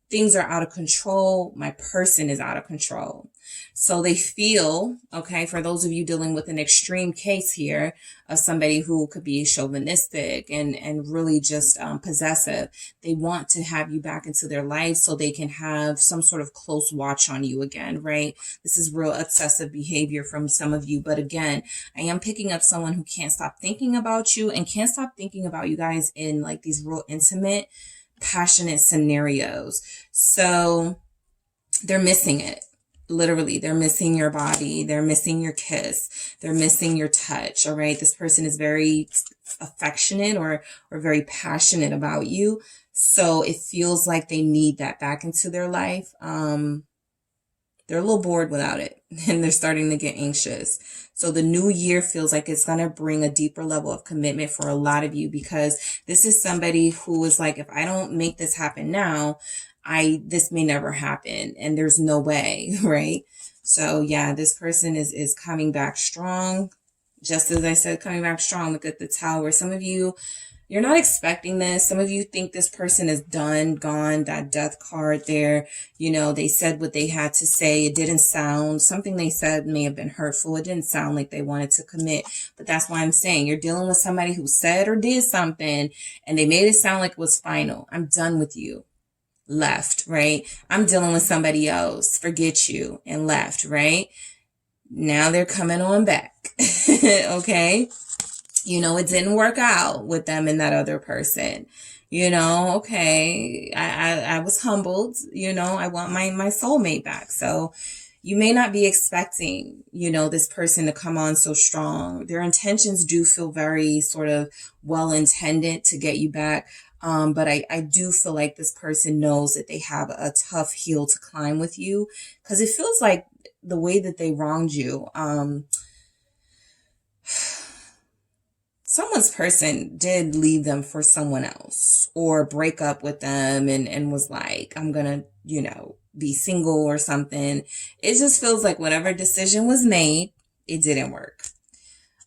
Things are out of control. My person is out of control. So they feel, okay, for those of you dealing with an extreme case here of somebody who could be chauvinistic and really just possessive, they want to have you back into their life so they can have some sort of close watch on you again, right? This is real obsessive behavior from some of you. But again, I am picking up someone who can't stop thinking about you and can't stop thinking about you guys in these real intimate, passionate scenarios. So they're missing it. Literally, they're missing your body. They're missing your kiss. They're missing your touch. All right. This person is very affectionate or very passionate about you. So it feels like they need that back into their life. They're a little bored without it and they're starting to get anxious. So the new year feels like it's going to bring a deeper level of commitment for a lot of you, because this is somebody who is like, if I don't make this happen now, this may never happen and there's no way, right? So yeah, this person is coming back strong. Just as I said, coming back strong. Look at the Tower. Some of you, you're not expecting this. Some of you think this person is done, gone, that Death card there. They said what they had to say. It didn't sound, something they said may have been hurtful. It didn't sound like they wanted to commit. But that's why I'm saying you're dealing with somebody who said or did something and they made it sound like it was final. I'm done with you. Left, right? I'm dealing with somebody else. Forget you and left, right? Now they're coming on back. Okay. It didn't work out with them and that other person. Okay. I was humbled. I want my soulmate back. So you may not be expecting, this person to come on so strong. Their intentions do feel very sort of well intended to get you back. But I do feel like this person knows that they have a tough hill to climb with you, because it feels like the way that they wronged you, someone's person did leave them for someone else or break up with them and was like, I'm gonna, be single or something. It just feels like whatever decision was made, it didn't work.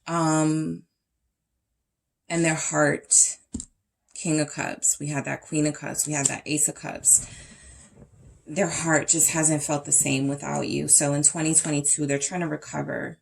And their heart, King of Cups, we had that Queen of Cups, we had that Ace of Cups. Their heart just hasn't felt the same without you. So in 2022, they're trying to recover.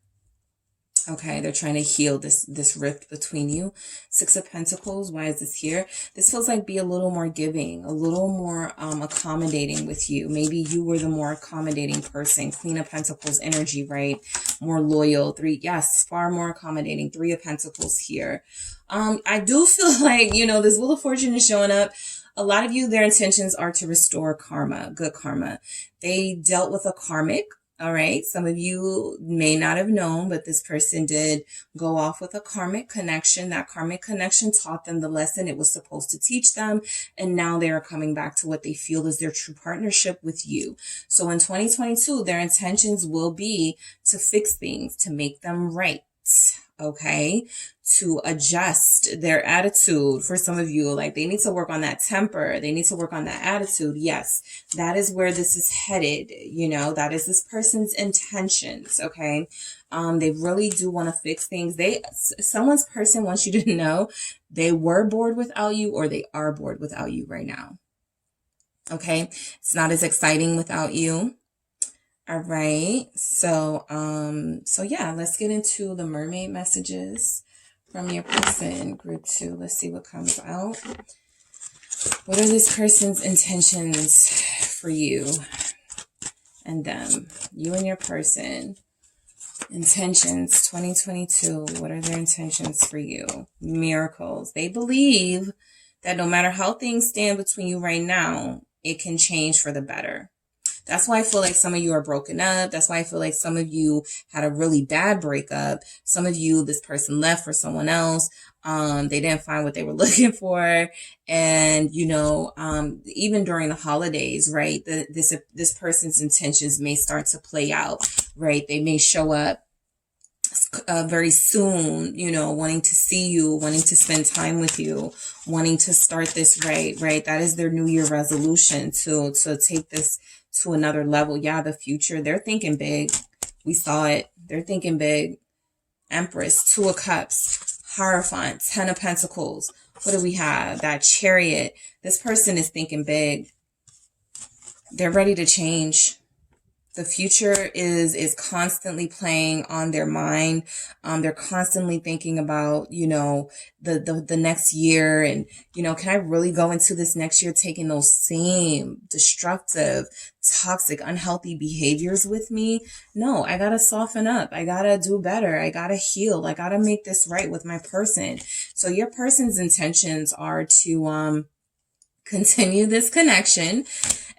Okay, they're trying to heal this rift between you. Six of Pentacles, why is this here? This feels like be a little more giving, a little more accommodating with you. Maybe you were the more accommodating person. Queen of Pentacles energy, right? More loyal. Yes, far more accommodating. Three of Pentacles here. I do feel like, this Wheel of Fortune is showing up. A lot of you, their intentions are to restore karma, good karma. They dealt with a karmic. All right. Some of you may not have known, but this person did go off with a karmic connection. That karmic connection taught them the lesson it was supposed to teach them. And now they are coming back to what they feel is their true partnership with you. So in 2022, their intentions will be to fix things, to make them right. Okay, to adjust their attitude. For some of you, like they need to work on that temper. They need to work on that attitude. Yes, that is where this is headed. That is this person's intentions. Okay. They really do want to fix things. Someone's person wants you to know they were bored without you, or they are bored without you right now. Okay. It's not as exciting without you. All right. So yeah, let's get into the mermaid messages from your person, group 2. Let's see what comes out. What are this person's intentions for you and them? You and your person. Intentions 2022. What are their intentions for you? Miracles. They believe that no matter how things stand between you right now, it can change for the better. That's why I feel like some of you are broken up. That's why I feel like some of you had a really bad breakup. Some of you, this person left for someone else. They didn't find what they were looking for. And, even during the holidays, right, this person's intentions may start to play out, right? They may show up very soon, wanting to see you, wanting to spend time with you, wanting to start this right? That is their New Year resolution to take this to another level. Yeah, the future. They're thinking big. We saw it. They're thinking big. Empress, 2 of Cups, Hierophant, 10 of Pentacles. What do we have? That Chariot. This person is thinking big. They're ready to change. The future is constantly playing on their mind. They're constantly thinking about, the next year and, can I really go into this next year taking those same destructive, toxic, unhealthy behaviors with me? No, I got to soften up. I got to do better. I got to heal. I got to make this right with my person. So your person's intentions are to, continue this connection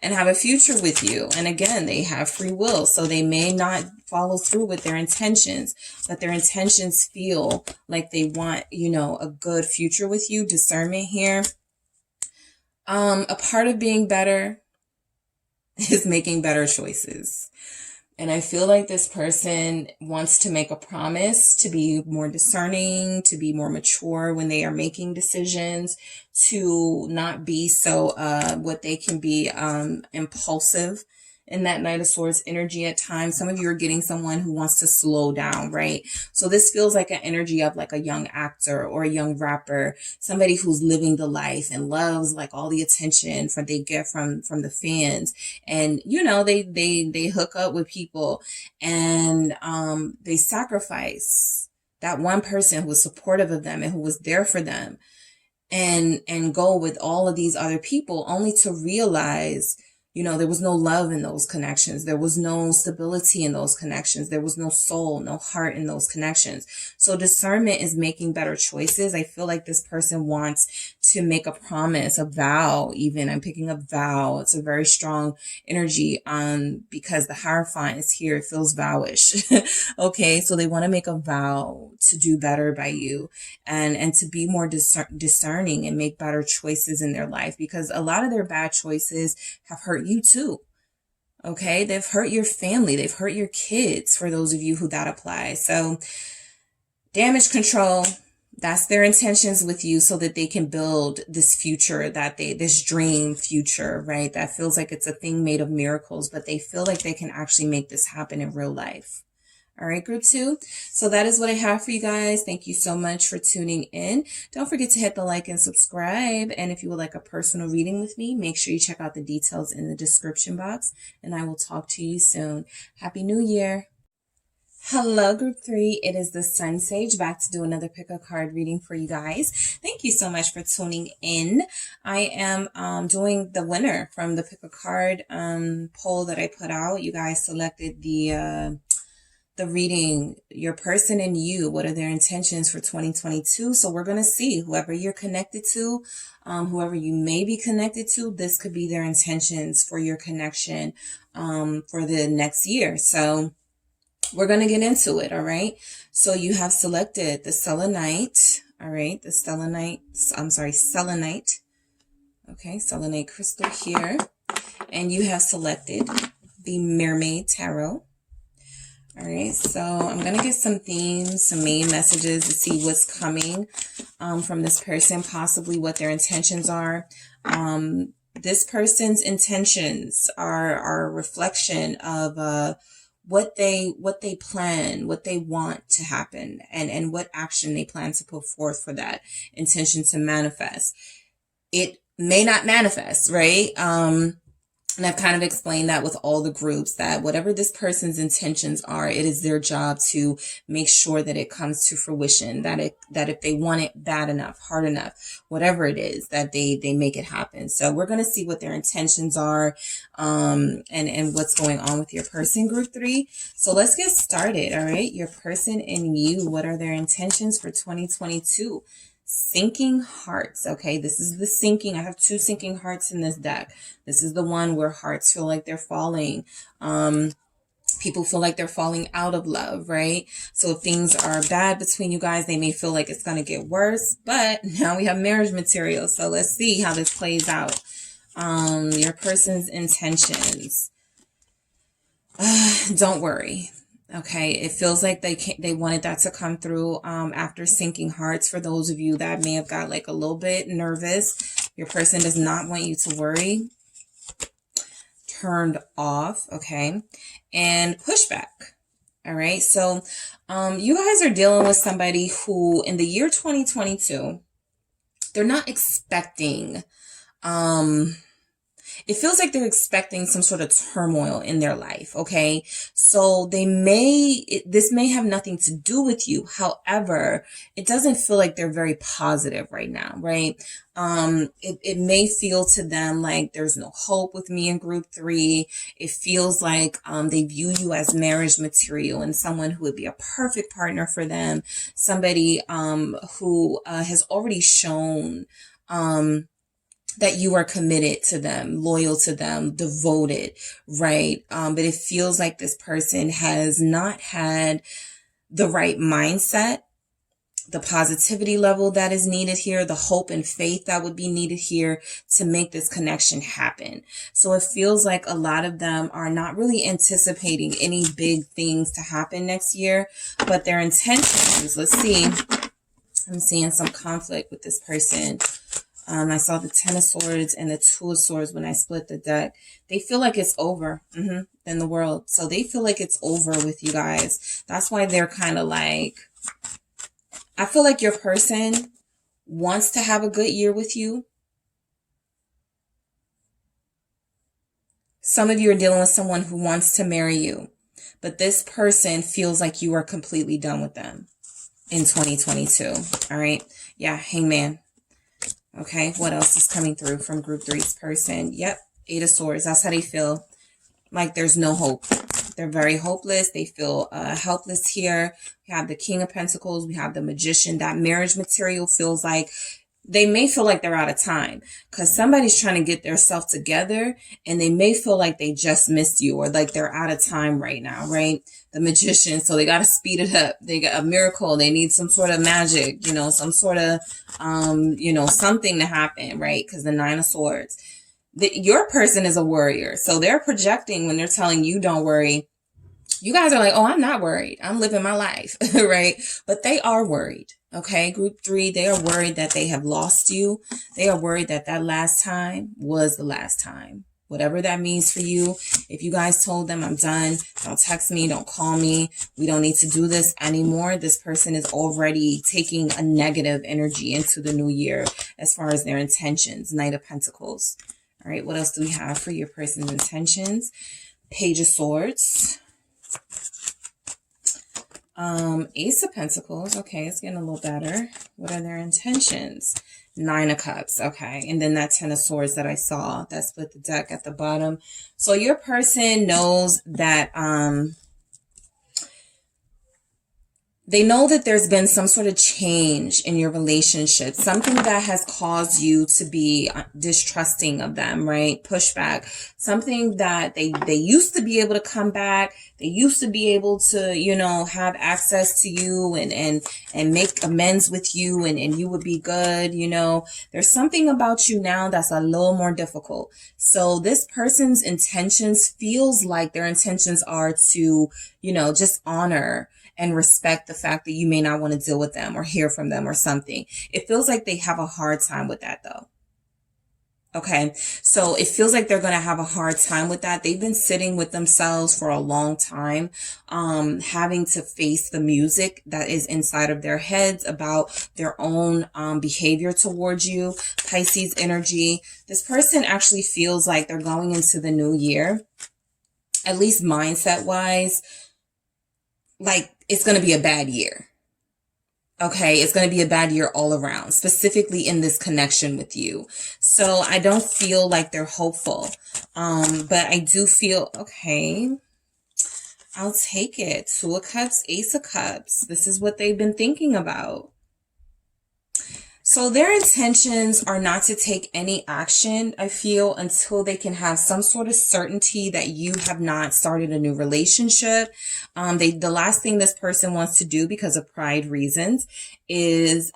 and have a future with you. And again, they have free will, so they may not follow through with their intentions, but their intentions feel like they want, a good future with you. Discernment here. A part of being better is making better choices. And I feel like this person wants to make a promise to be more discerning, to be more mature when they are making decisions, to not be so, what they can be, impulsive in that Knight of Swords energy at times. Some of you are getting someone who wants to slow down, right? So this feels like an energy of like a young actor or a young rapper, somebody who's living the life and loves like all the attention they get from the fans. And, they hook up with people and, they sacrifice that one person who was supportive of them and who was there for them and go with all of these other people only to realize, there was no love in those connections. There was no stability in those connections. There was no soul, no heart in those connections. So discernment is making better choices. I feel like this person wants to make a promise, a vow even. I'm picking up vow. It's a very strong energy because the Hierophant is here. It feels vowish. Okay, so they want to make a vow to do better by you and to be more discerning and make better choices in their life, because a lot of their bad choices have hurt you too. Okay, they've hurt your family. They've hurt your kids, for those of you who that applies. So damage control, that's their intentions with you, so that they can build this future this dream future, right? That feels like it's a thing made of miracles, but they feel like they can actually make this happen in real life. All right, group 2. So that is what I have for you guys. Thank you so much for tuning in. Don't forget to hit the like and subscribe. And if you would like a personal reading with me, make sure you check out the details in the description box, and I will talk to you soon. Happy New Year. Hello, group 3. It is the SunSage, back to do another pick a card reading for you guys. Thank you so much for tuning in. I am doing the winner from the pick a card poll that I put out. You guys selected the reading, your person and you, what are their intentions for 2022? So we're going to see whoever you're connected to, whoever you may be connected to, this could be their intentions for your connection for the next year. So we're going to get into it. All right. So you have selected the selenite. All right. The selenite. Okay. Selenite crystal here. And you have selected the Mermaid Tarot. All right, so I'm going to get some themes, some main messages to see what's coming from this person, possibly what their intentions are. This person's intentions are a reflection of what they plan, what they want to happen, and what action they plan to put forth for that intention to manifest. It may not manifest, right? And I've kind of explained that with all the groups, that whatever this person's intentions are, it is their job to make sure that it comes to fruition, that if they want it bad enough, hard enough, whatever it is, that they make it happen. So we're going to see what their intentions are, and what's going on with your person, group 3. So let's get started. All right. Your person and you, what are their intentions for 2022? Sinking hearts. Okay, this is the sinking. I have 2 sinking hearts in this deck. This is the one where hearts feel like they're falling. People feel like they're falling out of love, right? So if things are bad between you guys, they may feel like it's going to get worse. But now we have marriage material. So let's see how this plays out. Your person's intentions. Don't worry. Okay, it feels like they wanted that to come through after sinking hearts. For those of you that may have got like a little bit nervous, your person does not want you to worry. Turned off, okay, and pushback. All right, so you guys are dealing with somebody who in the year 2022, they're not expecting it feels like they're expecting some sort of turmoil in their life. Okay. So this may have nothing to do with you. However, it doesn't feel like they're very positive right now. Right. It may feel to them like there's no hope with me in group 3. It feels like, they view you as marriage material and someone who would be a perfect partner for them. Somebody, who, has already shown, that you are committed to them, loyal to them, devoted, right? But it feels like this person has not had the right mindset, the positivity level that is needed here, the hope and faith that would be needed here to make this connection happen. So it feels like a lot of them are not really anticipating any big things to happen next year, but their intentions, let's see, I'm seeing some conflict with this person. I saw the 10 of Swords and the 2 of Swords when I split the deck. They feel like it's over in the world. So they feel like it's over with you guys. That's why they're kind of like, I feel like your person wants to have a good year with you. Some of you are dealing with someone who wants to marry you, but this person feels like you are completely done with them in 2022. All right. Yeah. Hangman. Okay, what else is coming through from group 3's person? Yep, 8 of Swords. That's how they feel. Like there's no hope. They're very hopeless. They feel helpless here. We have the King of Pentacles. We have the Magician. That marriage material feels like they may feel like they're out of time because somebody's trying to get their self together and they may feel like they just missed you or like they're out of time right now, right? The Magician, so they got to speed it up. They got a miracle. They need some sort of magic, you know, some sort of, you know, something to happen, right? Because the Nine of Swords, your person is a worrier. So they're projecting when they're telling you don't worry. You guys are like, oh, I'm not worried. I'm living my life, right? But they are worried. Okay, group 3, they are worried that they have lost you. They are worried that that last time was the last time. Whatever that means for you. If you guys told them, I'm done, don't text me, don't call me, we don't need to do this anymore, this person is already taking a negative energy into the new year as far as their intentions. Knight of Pentacles. All right, what else do we have for your person's intentions? Page of Swords. Ace of Pentacles. Okay, it's getting a little better. What are their intentions? Nine of Cups. Okay, and then that Ten of Swords that I saw that split the deck at the bottom. So your person knows that they know that there's been some sort of change in your relationship, something that has caused you to be distrusting of them, right? Pushback, something that they used to be able to come back. They used to be able to, you know, have access to you and make amends with you and you would be good. You know, there's something about you now that's a little more difficult. So this person's intentions feels like their intentions are to, you know, just honor and respect the fact that you may not want to deal with them or hear from them or something. It feels like they have a hard time with that though. Okay, so it feels like they're going to have a hard time with that. They've been sitting with themselves for a long time, having to face the music that is inside of their heads about their own behavior towards you. Pisces energy. This person actually feels like they're going into the new year, at least mindset wise, like it's going to be a bad year. Okay, it's going to be a bad year all around, specifically in this connection with you. So I don't feel like they're hopeful. But I do feel, okay, I'll take it. Two of Cups, Ace of Cups. This is what they've been thinking about. So their intentions are not to take any action, I feel, until they can have some sort of certainty that you have not started a new relationship. The last thing this person wants to do because of pride reasons is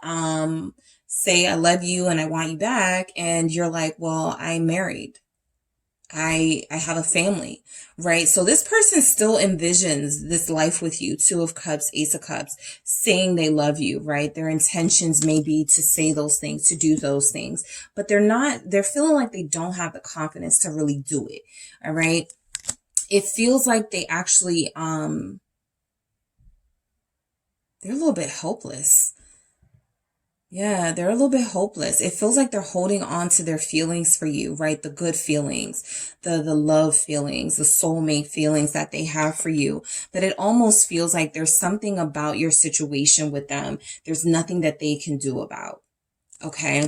say, I love you and I want you back. And you're like, well, I'm married. I have a family, right? So this person still envisions this life with you. Two of Cups, Ace of Cups, saying they love you, right? Their intentions may be to say those things, to do those things, but they're feeling like they don't have the confidence to really do it. All right. It feels like they actually, they're a little bit hopeless. Yeah, they're a little bit hopeless. It feels like they're holding on to their feelings for you, right? The good feelings, the love feelings, the soulmate feelings that they have for you. But it almost feels like there's something about your situation with them. There's nothing that they can do about. Okay.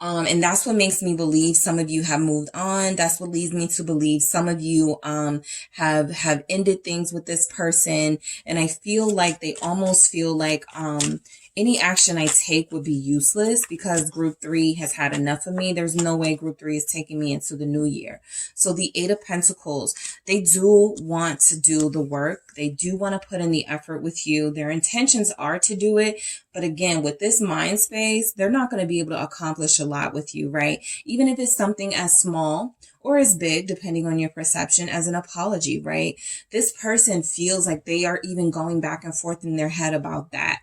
And that's what makes me believe some of you have moved on. That's what leads me to believe some of you have ended things with this person. And I feel like they almost feel like any action I take would be useless because group 3 has had enough of me. There's no way group 3 is taking me into the new year. So the Eight of Pentacles, they do want to do the work. They do want to put in the effort with you. Their intentions are to do it. But again, with this mind space, they're not going to be able to accomplish a lot with you, right? Even if it's something as small or as big, depending on your perception, as an apology, right? This person feels like they are even going back and forth in their head about that.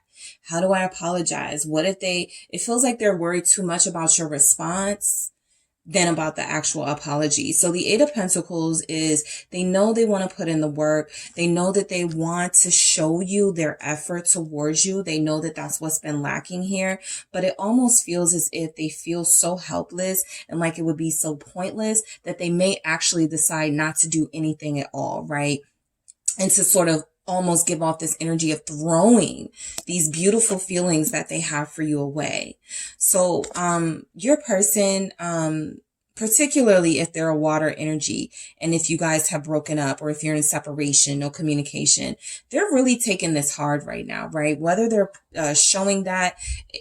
How do I apologize? What if it feels like they're worried too much about your response than about the actual apology. So the Eight of Pentacles is they know they want to put in the work. They know that they want to show you their effort towards you. They know that that's what's been lacking here, but it almost feels as if they feel so helpless and like it would be so pointless that they may actually decide not to do anything at all, right? And to sort of almost give off this energy of throwing these beautiful feelings that they have for you away. So, your person, particularly if they're a water energy and if you guys have broken up or if you're in separation, no communication, they're really taking this hard right now, right? Whether they're showing that,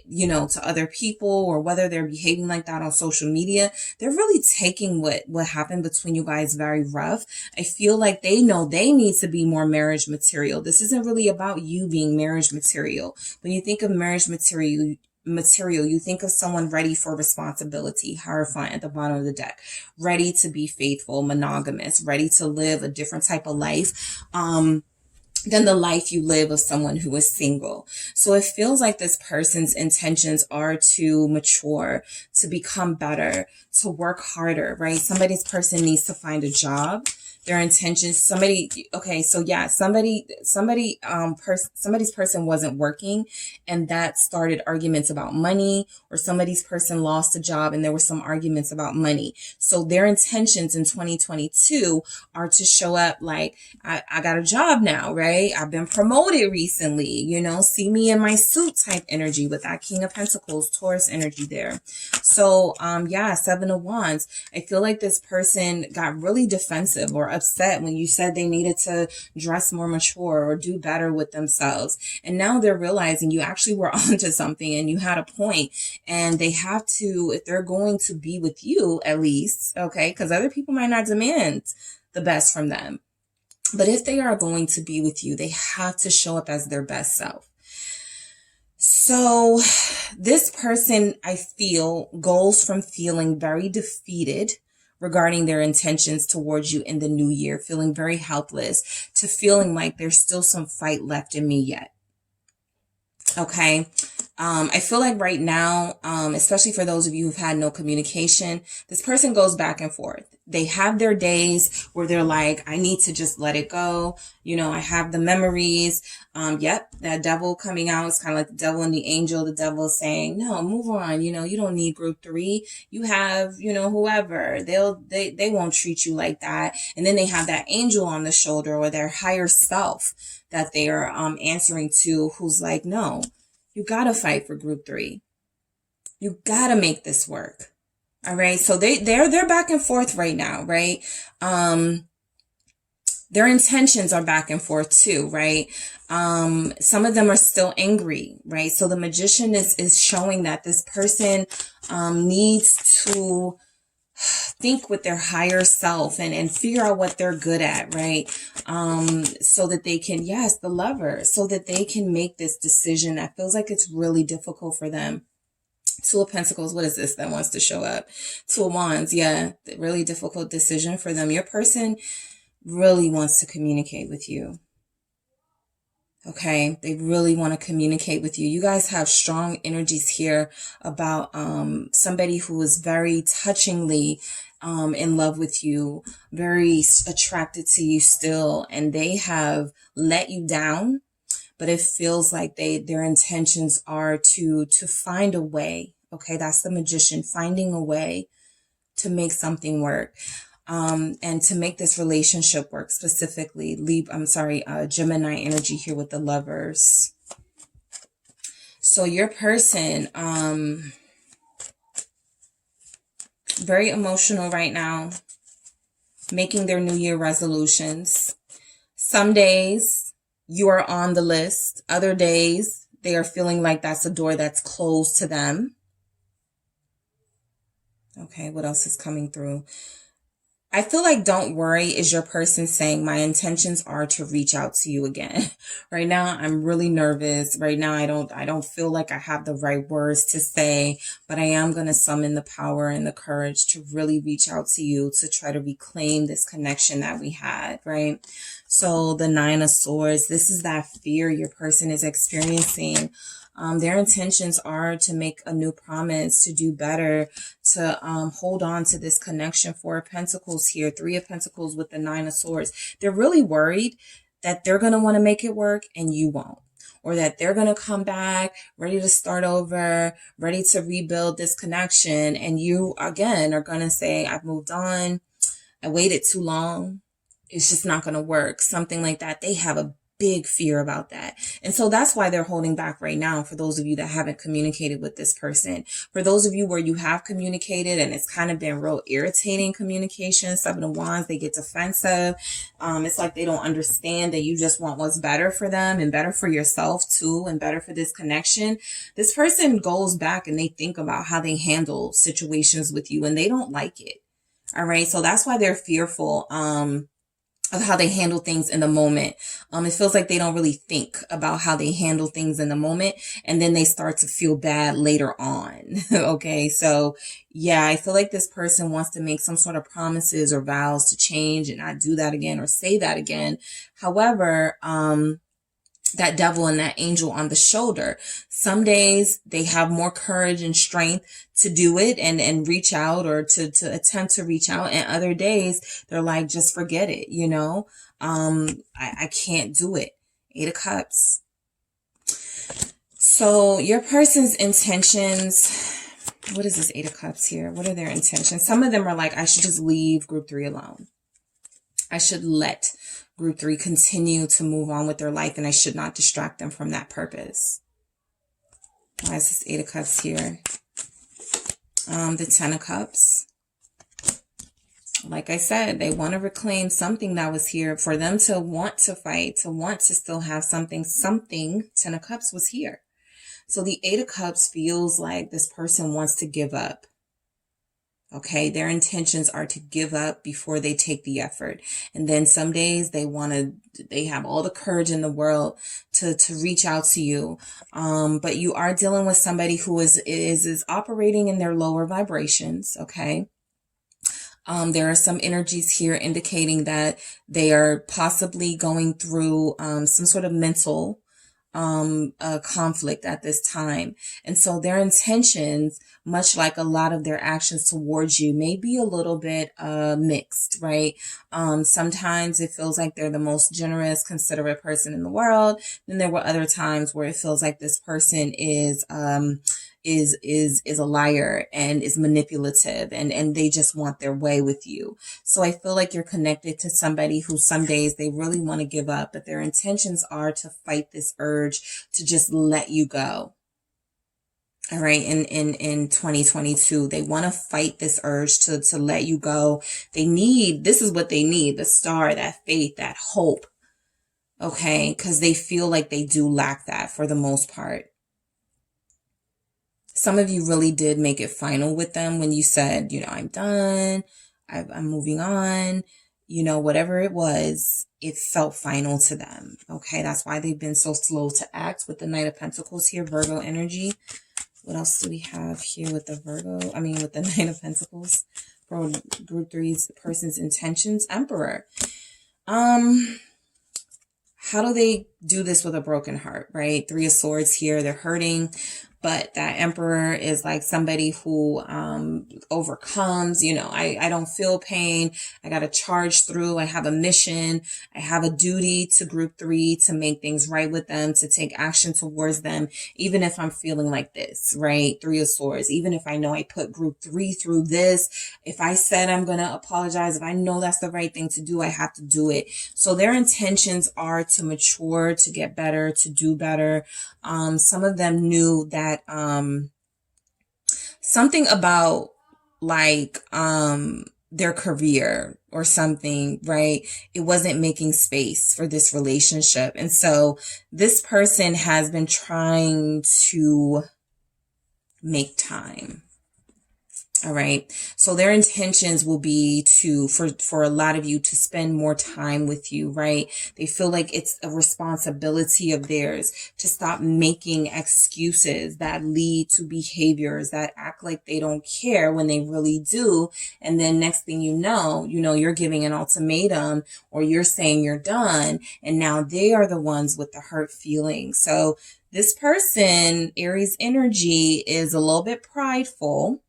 to other people or whether they're behaving like that on social media, they're really taking what happened between you guys very rough. I feel like they know they need to be more marriage material. This isn't really about you being marriage material. When you think of marriage material, you think of someone ready for responsibility, Hierophant at the bottom of the deck, ready to be faithful, monogamous, ready to live a different type of life than the life you live of someone who is single. So it feels like this person's intentions are to mature, to become better, to work harder, right? Somebody's person needs to find a job. Their intentions, somebody's person wasn't working, and that started arguments about money, or somebody's person lost a job and there were some arguments about money. So their intentions in 2022 are to show up like, I got a job now, right? I've been promoted recently, see me in my suit type energy with that King of Pentacles, Taurus energy there. So, Seven of Wands. I feel like this person got really defensive or upset when you said they needed to dress more mature or do better with themselves. And now they're realizing you actually were onto something and you had a point, and they have to, if they're going to be with you at least, okay, because other people might not demand the best from them. But if they are going to be with you, they have to show up as their best self. So this person, I feel, goes from feeling very defeated regarding their intentions towards you in the new year, feeling very helpless, to feeling like there's still some fight left in me yet. Okay. I feel like right now, especially for those of you who've had no communication, this person goes back and forth. They have their days where they're like, I need to just let it go. I have the memories. That devil coming out is kind of like the devil and the angel. The devil is saying, no, move on. You don't need group 3. You have, whoever, they won't treat you like that. And then they have that angel on the shoulder, or their higher self that they are answering to, who's like, no, you gotta fight for group 3. You gotta make this work. All right. So they're back and forth right now, right? Their intentions are back and forth too, right? Some of them are still angry, right? So the Magician is showing that this person needs to think with their higher self and figure out what they're good at, right? So that they can, the Lover, so that they can make this decision that feels like it's really difficult for them. Two of Pentacles, what is this that wants to show up? Two of Wands, really difficult decision for them. Your person really wants to communicate with you. Okay, they really want to communicate with you. You guys have strong energies here about somebody who is very touchingly in love with you, very attracted to you still, and they have let you down. But it feels like their intentions are to find a way. Okay, that's the Magician, finding a way to make something work. And to make this relationship work, specifically, Gemini energy here with the Lovers. So your person, very emotional right now, making their New Year resolutions. Some days you are on the list. Other days they are feeling like that's a door that's closed to them. Okay, what else is coming through? I feel like don't worry is your person saying my intentions are to reach out to you again. Right now, I'm really nervous. Right now, I don't feel like I have the right words to say, but I am going to summon the power and the courage to really reach out to you to try to reclaim this connection that we had, right? So the Nine of Swords, this is that fear your person is experiencing. Their intentions are to make a new promise, to do better, to hold on to this connection. Four of Pentacles here, Three of Pentacles with the Nine of Swords. They're really worried that they're going to want to make it work and you won't. Or that they're going to come back ready to start over, ready to rebuild this connection. And you, again, are going to say, I've moved on. I waited too long. It's just not going to work. Something like that. They have a big fear about that. And so that's why they're holding back right now, for those of you that haven't communicated with this person. For those of you where you have communicated and it's kind of been real irritating communication, 7 of Wands, they get defensive. It's like they don't understand that you just want what's better for them and better for yourself too, and better for this connection. This person goes back and they think about how they handle situations with you and they don't like it. All right. So that's why they're fearful, of how they handle things in the moment. It feels like they don't really think about how they handle things in the moment, and then they start to feel bad later on. Okay. So yeah, I feel like this person wants to make some sort of promises or vows to change and not do that again or say that again. However, that devil and that angel on the shoulder, some days they have more courage and strength to do it and reach out, or to attempt to reach out. And other days they're like, just forget it. You know, I can't do it. 8 of Cups. So your person's intentions, what is this 8 of Cups here? What are their intentions? Some of them are like, I should just leave group 3 alone. I should let group 3 continue to move on with their life, and I should not distract them from that purpose. Why is this 8 of Cups here? The 10 of Cups. Like I said, they want to reclaim something that was here. For them to want to fight, to want to still have something, 10 of Cups was here. So the 8 of Cups feels like this person wants to give up. Okay, their intentions are to give up before they take the effort. And then some days they have all the courage in the world to reach out to you. But you are dealing with somebody who is operating in their lower vibrations. Okay. There are some energies here indicating that they are possibly going through, some sort of mental, conflict at this time. And so their intentions, much like a lot of their actions towards you, may be a little bit mixed, right? Sometimes it feels like they're the most generous, considerate person in the world. Then there were other times where it feels like this person is a liar and is manipulative, and they just want their way with you. So I feel like you're connected to somebody who some days they really want to give up, but their intentions are to fight this urge to just let you go. All right. In 2022, they want to fight this urge to let you go. This is what they need, the star, that faith, that hope. Okay. Because they feel like they do lack that for the most part. Some of you really did make it final with them when you said, I'm done. I'm moving on. Whatever it was, it felt final to them. Okay. That's why they've been so slow to act with the Knight of Pentacles here, Virgo energy. What else do we have here with the with the Knight of Pentacles? For group 3's person's intentions, Emperor. How do they do this with a broken heart, right? 3 of Swords here. They're hurting. But that Emperor is like somebody who overcomes, I don't feel pain. I got to charge through. I have a mission. I have a duty to group 3 to make things right with them, to take action towards them, even if I'm feeling like this, right? 3 of Swords. Even if I know I put group 3 through this, if I said I'm going to apologize, if I know that's the right thing to do, I have to do it. So their intentions are to mature, to get better, to do better. Some of them knew that something about their career or something, right? It wasn't making space for this relationship. And so this person has been trying to make time. All right. So their intentions will be for a lot of you to spend more time with you, right? They feel like it's a responsibility of theirs to stop making excuses that lead to behaviors that act like they don't care when they really do. And then next thing you know, you're giving an ultimatum, or you're saying you're done. And now they are the ones with the hurt feelings. So this person, Aries energy, is a little bit prideful.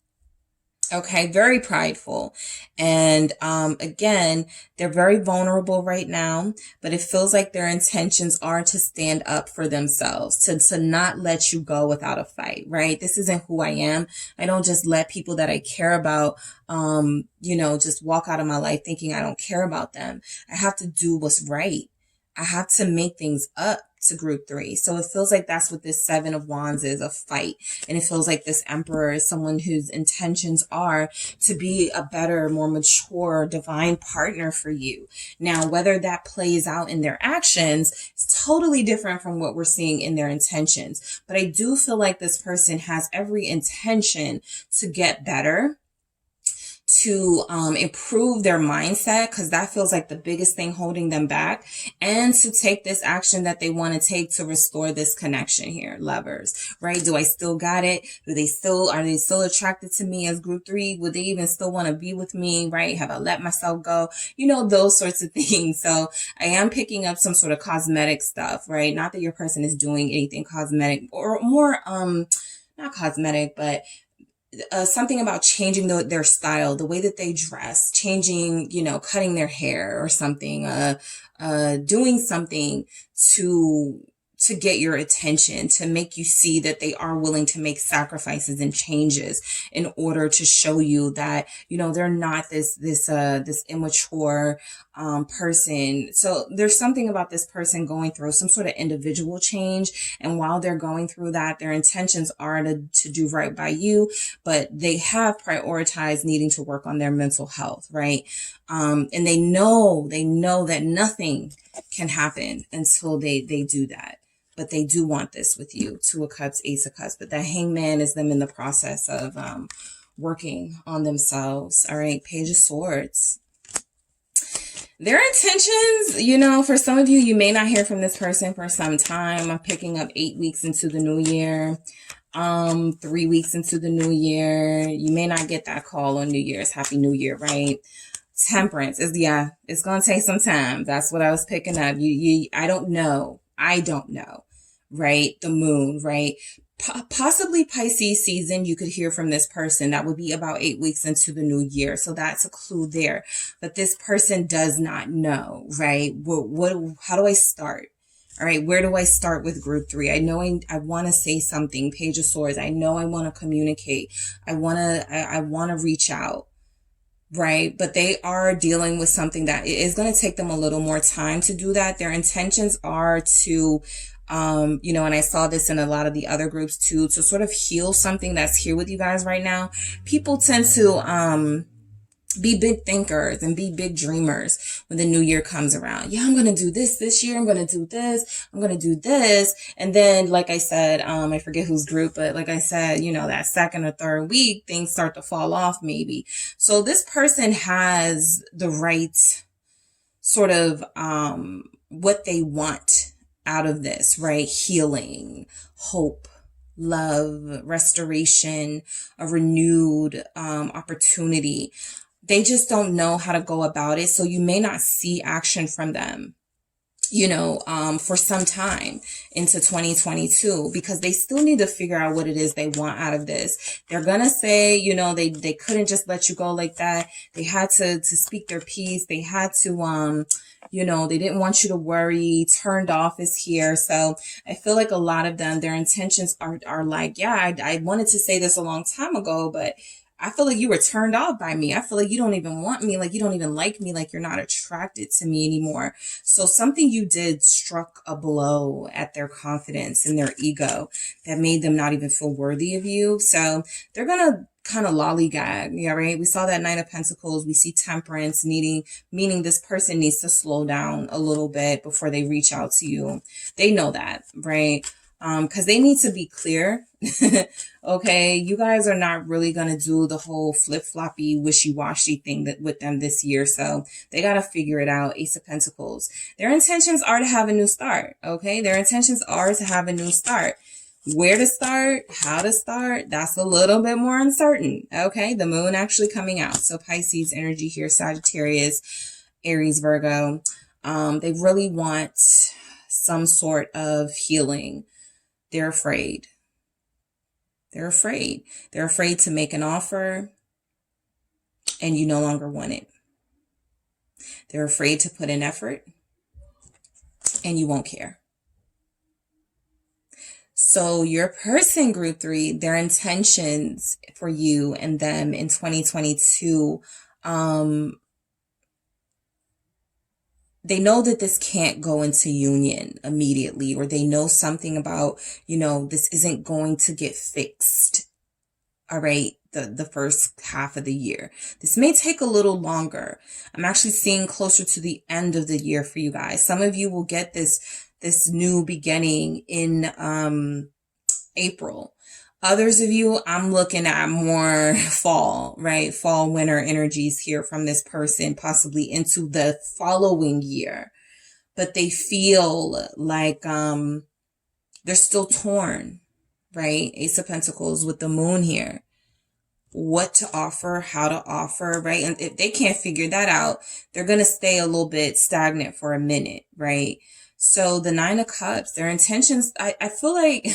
Okay, very prideful. And again, they're very vulnerable right now, but it feels like their intentions are to stand up for themselves, to not let you go without a fight, right? This isn't who I am. I don't just let people that I care about, just walk out of my life thinking I don't care about them. I have to do what's right. I have to make things up to group 3. So it feels like that's what this 7 of Wands is, a fight. And it feels like this Emperor is someone whose intentions are to be a better, more mature, divine partner for you. Now, whether that plays out in their actions is totally different from what we're seeing in their intentions. But I do feel like this person has every intention to get better, to improve their mindset, because that feels like the biggest thing holding them back, and to take this action that they want to take to restore this connection here, lovers, right? Do I still got it? Are they still attracted to me as group 3? Would they even still want to be with me, right? Have I let myself go? You know, those sorts of things. So I am picking up some sort of cosmetic stuff, right? Not that your person is doing anything cosmetic, or more, not cosmetic, but something about changing their style, the way that they dress, changing, you know, cutting their hair or something, doing something to get your attention, to make you see that they are willing to make sacrifices and changes in order to show you that, you know, they're not this immature person. So there's something about this person going through some sort of individual change. And while they're going through that, their intentions are to do right by you, but they have prioritized needing to work on their mental health, right? And they know that nothing can happen until they do that. But they do want this with you. 2 of Cups, Ace of Cups. But the Hangman is them in the process of working on themselves. All right, Page of Swords. Their intentions, you know, for some of you, you may not hear from this person for some time. I'm picking up 8 weeks into the new year. 3 weeks into the new year. You may not get that call on New Year's. Happy New Year, right? Temperance is, yeah, it's going to take some time. That's what I was picking up. I don't know, right? The Moon, right? Possibly Pisces season, you could hear from this person. That would be about 8 weeks into the new year. So that's a clue there. But this person does not know, right? How do I start? All right, where do I start with group 3? I know I want to say something, Page of Swords. I know I want to communicate. I want to reach out. Right. But they are dealing with something that is going to take them a little more time to do that. Their intentions are to, you know, and I saw this in a lot of the other groups too, to sort of heal something that's here with you guys right now. People tend to, be big thinkers and be big dreamers when the new year comes around. Yeah, I'm going to do this year. I'm going to do this. I'm going to do this. And then, like I said, I forget whose group, but like I said, you know, that second or third week, things start to fall off maybe. So this person has the right sort of, what they want out of this, right? Healing, hope, love, restoration, a renewed, opportunity. They just don't know how to go about it. So you may not see action from them, you know, for some time into 2022, because they still need to figure out what it is they want out of this. They're going to say, you know, they couldn't just let you go like that. They had to speak their piece. They had to, you know, they didn't want you to worry. Turned off is here. So I feel like a lot of them, their intentions are like, yeah, I wanted to say this a long time ago, but I feel like you were turned off by me. I feel like you don't even want me, like you don't even like me, like you're not attracted to me anymore. So something you did struck a blow at their confidence and their ego that made them not even feel worthy of you. So they're going to kind of lollygag, yeah, right? We saw that Knight of Pentacles. We see Temperance meaning this person needs to slow down a little bit before they reach out to you. They know that, right? Because they need to be clear. Okay, you guys are not really going to do the whole flip-floppy, wishy-washy thing with them this year. So they got to figure it out. Ace of Pentacles. Their intentions are to have a new start. Okay, their intentions are to have a new start. Where to start, how to start, that's a little bit more uncertain. Okay, the Moon actually coming out. So Pisces energy here, Sagittarius, Aries, Virgo. They really want some sort of healing. They're afraid. They're afraid. They're afraid to make an offer and you no longer want it. They're afraid to put in effort and you won't care. So your person, group 3, their intentions for you and them in 2022, they know that this can't go into union immediately, or they know something about, you know, this isn't going to get fixed. All right. The first half of the year. This may take a little longer. I'm actually seeing closer to the end of the year for you guys. Some of you will get this new beginning in, April. Others of you, I'm looking at more fall, right? Fall, winter energies here from this person, possibly into the following year. But they feel like, they're still torn, right? Ace of Pentacles with the moon here. What to offer, how to offer, right? And if they can't figure that out, they're going to stay a little bit stagnant for a minute, right? So the Nine of Cups, their intentions, I feel like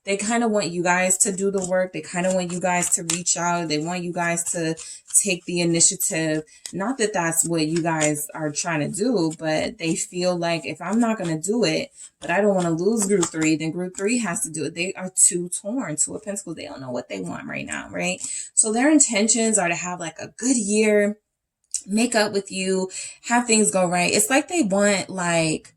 they kind of want you guys to do the work. They kind of want you guys to reach out. They want you guys to take the initiative. Not that that's what you guys are trying to do, but they feel like if I'm not going to do it, but I don't want to lose group 3, then group 3 has to do it. They are too torn. Two of Pentacles. They don't know what they want right now, right? So their intentions are to have like a good year, make up with you, have things go right. It's like they want like,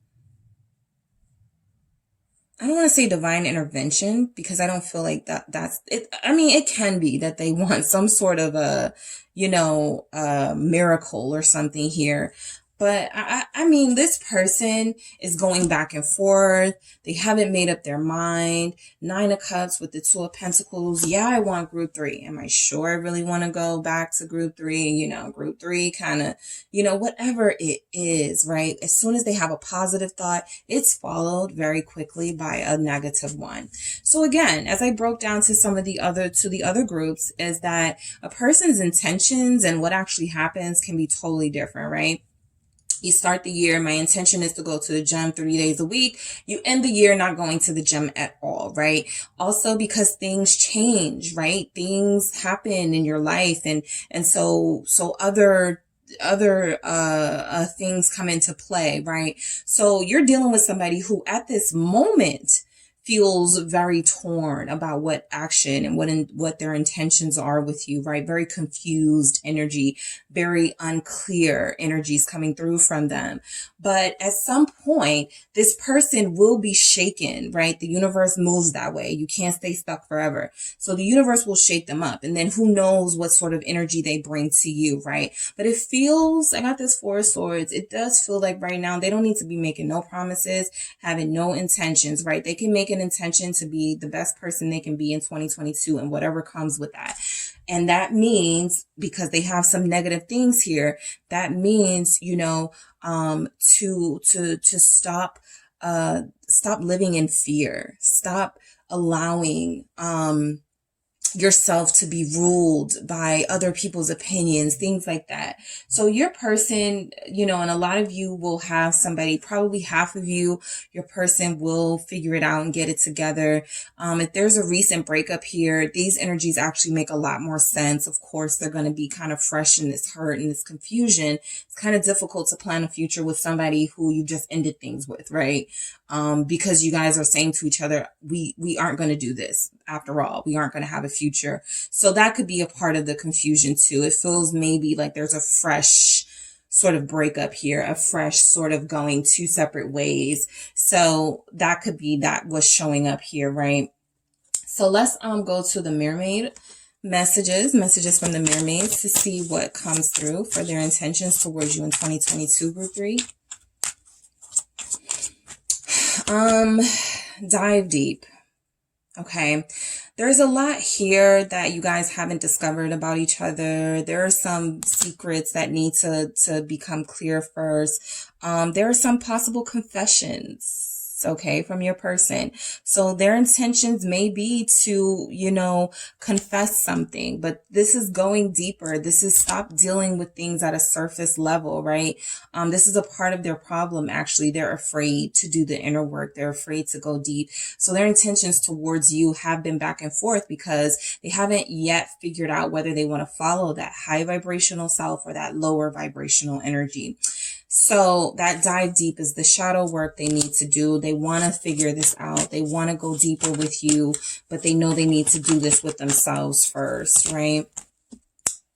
I don't want to say divine intervention, because I don't feel like that's it. I mean, it can be that they want some sort of a, you know, miracle or something here. But I mean, this person is going back and forth. They haven't made up their mind. Nine of Cups with the Two of Pentacles. Yeah, I want group 3. Am I sure I really want to go back to group 3? You know, group 3 kind of, you know, whatever it is, right? As soon as they have a positive thought, it's followed very quickly by a negative one. So again, as I broke down to the other groups, is that a person's intentions and what actually happens can be totally different, right? You start the year, my intention is to go to the gym 3 days a week. You end the year not going to the gym at all, right? Also because things change, right? Things happen in your life. And so other things come into play, right? So you're dealing with somebody who at this moment feels very torn about what action and what their intentions are with you, right? Very confused energy, very unclear energies coming through from them. But at some point, this person will be shaken, right? The universe moves that way. You can't stay stuck forever. So the universe will shake them up. And then who knows what sort of energy they bring to you, right? But it feels, I got this Four of Swords. It does feel like right now they don't need to be making no promises, having no intentions, right? They can make an intention to be the best person they can be in 2022 and whatever comes with that. And that means, because they have some negative things here, that means, you know, to stop living in fear, stop allowing, yourself to be ruled by other people's opinions, things like that. So your person, you know, and a lot of you will have somebody, probably half of you, your person will figure it out and get it together. If there's a recent breakup here, these energies actually make a lot more sense. Of course, they're going to be kind of fresh in this hurt and this confusion. It's kind of difficult to plan a future with somebody who you just ended things with, right? Because you guys are saying to each other, we aren't going to do this. After all, we aren't going to have a future. So that could be a part of the confusion too. It feels maybe like there's a fresh sort of breakup here, a fresh sort of going two separate ways. So that could be that was showing up here, right? So let's go to the Mermaid messages from the Mermaids to see what comes through for their intentions towards you in 2022, group 3. Dive deep. Okay. There's a lot here that you guys haven't discovered about each other. There are some secrets that need to become clear first. There are some possible confessions, okay, from your person. So their intentions may be to, you know, confess something, but this is going deeper. This is stop dealing with things at a surface level, right? This is a part of their problem. Actually, they're afraid to do the inner work. They're afraid to go deep. So their intentions towards you have been back and forth because they haven't yet figured out whether they want to follow that high vibrational self or that lower vibrational energy. So that dive deep is the shadow work they need to do. They want to figure this out. They want to go deeper with you, but they know they need to do this with themselves first, right?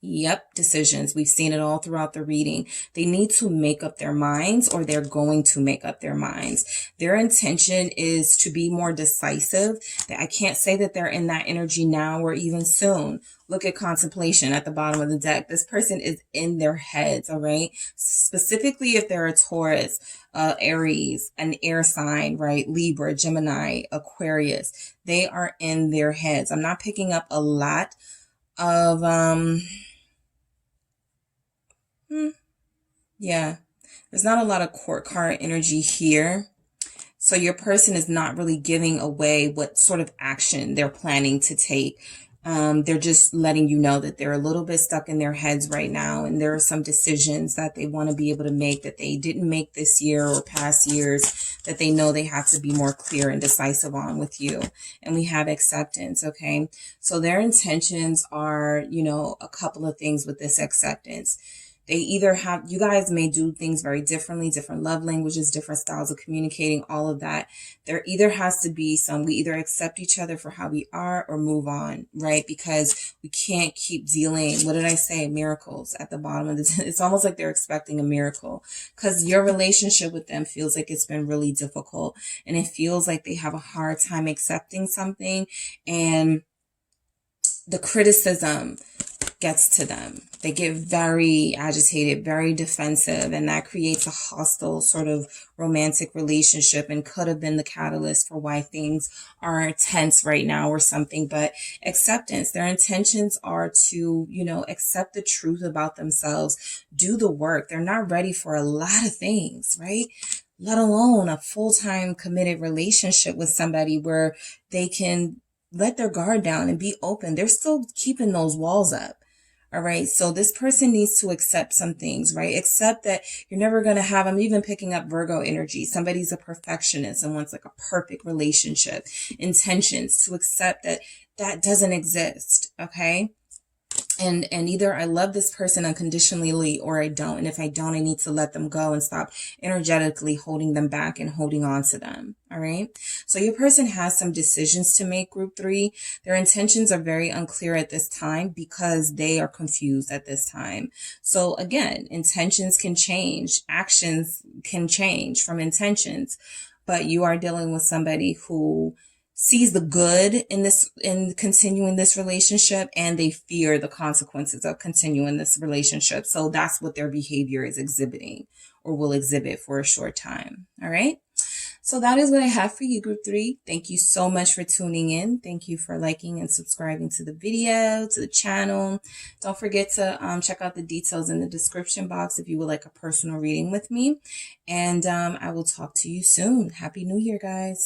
Yep, decisions. We've seen it all throughout the reading. They need to make up their minds, or they're going to make up their minds. Their intention is to be more decisive. I can't say that they're in that energy now or even soon. Look at contemplation at the bottom of the deck. This person is in their heads, all right? Specifically if they're a Taurus, Aries, an air sign, right? Libra, Gemini, Aquarius. They are in their heads. I'm not picking up a lot of, yeah, there's not a lot of court card energy here. So your person is not really giving away what sort of action they're planning to take. They're just letting you know that they're a little bit stuck in their heads right now. And there are some decisions that they want to be able to make that they didn't make this year or past years that they know they have to be more clear and decisive on with you. And we have acceptance. Okay. So their intentions are, you know, a couple of things with this acceptance. They either have, you guys may do things very differently, different love languages, different styles of communicating, all of that. There either has to be we either accept each other for how we are or move on, right? Because we can't keep dealing, what did I say? Miracles at the bottom of this. It's almost like they're expecting a miracle because your relationship with them feels like it's been really difficult, and it feels like they have a hard time accepting something, and the criticism gets to them. They get very agitated, very defensive, and that creates a hostile sort of romantic relationship and could have been the catalyst for why things are tense right now or something. But acceptance, their intentions are to, you know, accept the truth about themselves, do the work. They're not ready for a lot of things, right? Let alone a full-time committed relationship with somebody where they can let their guard down and be open. They're still keeping those walls up. All right. So this person needs to accept some things, right? Accept that you're never going to have, I'm even picking up Virgo energy. Somebody's a perfectionist and wants like a perfect relationship. Intentions to accept that that doesn't exist. Okay. And either I love this person unconditionally or I don't. And if I don't, I need to let them go and stop energetically holding them back and holding on to them. All right. So your person has some decisions to make, group 3. Their intentions are very unclear at this time because they are confused at this time. So again, intentions can change. Actions can change from intentions, but you are dealing with somebody who sees the good in continuing this relationship, and they fear the consequences of continuing this relationship. So that's what their behavior is exhibiting or will exhibit for a short time. All right. So that is what I have for you, group 3. Thank you so much for tuning in. Thank you for liking and subscribing to the video, to the channel. Don't forget to check out the details in the description box if you would like a personal reading with me. And I will talk to you soon. Happy New Year, guys.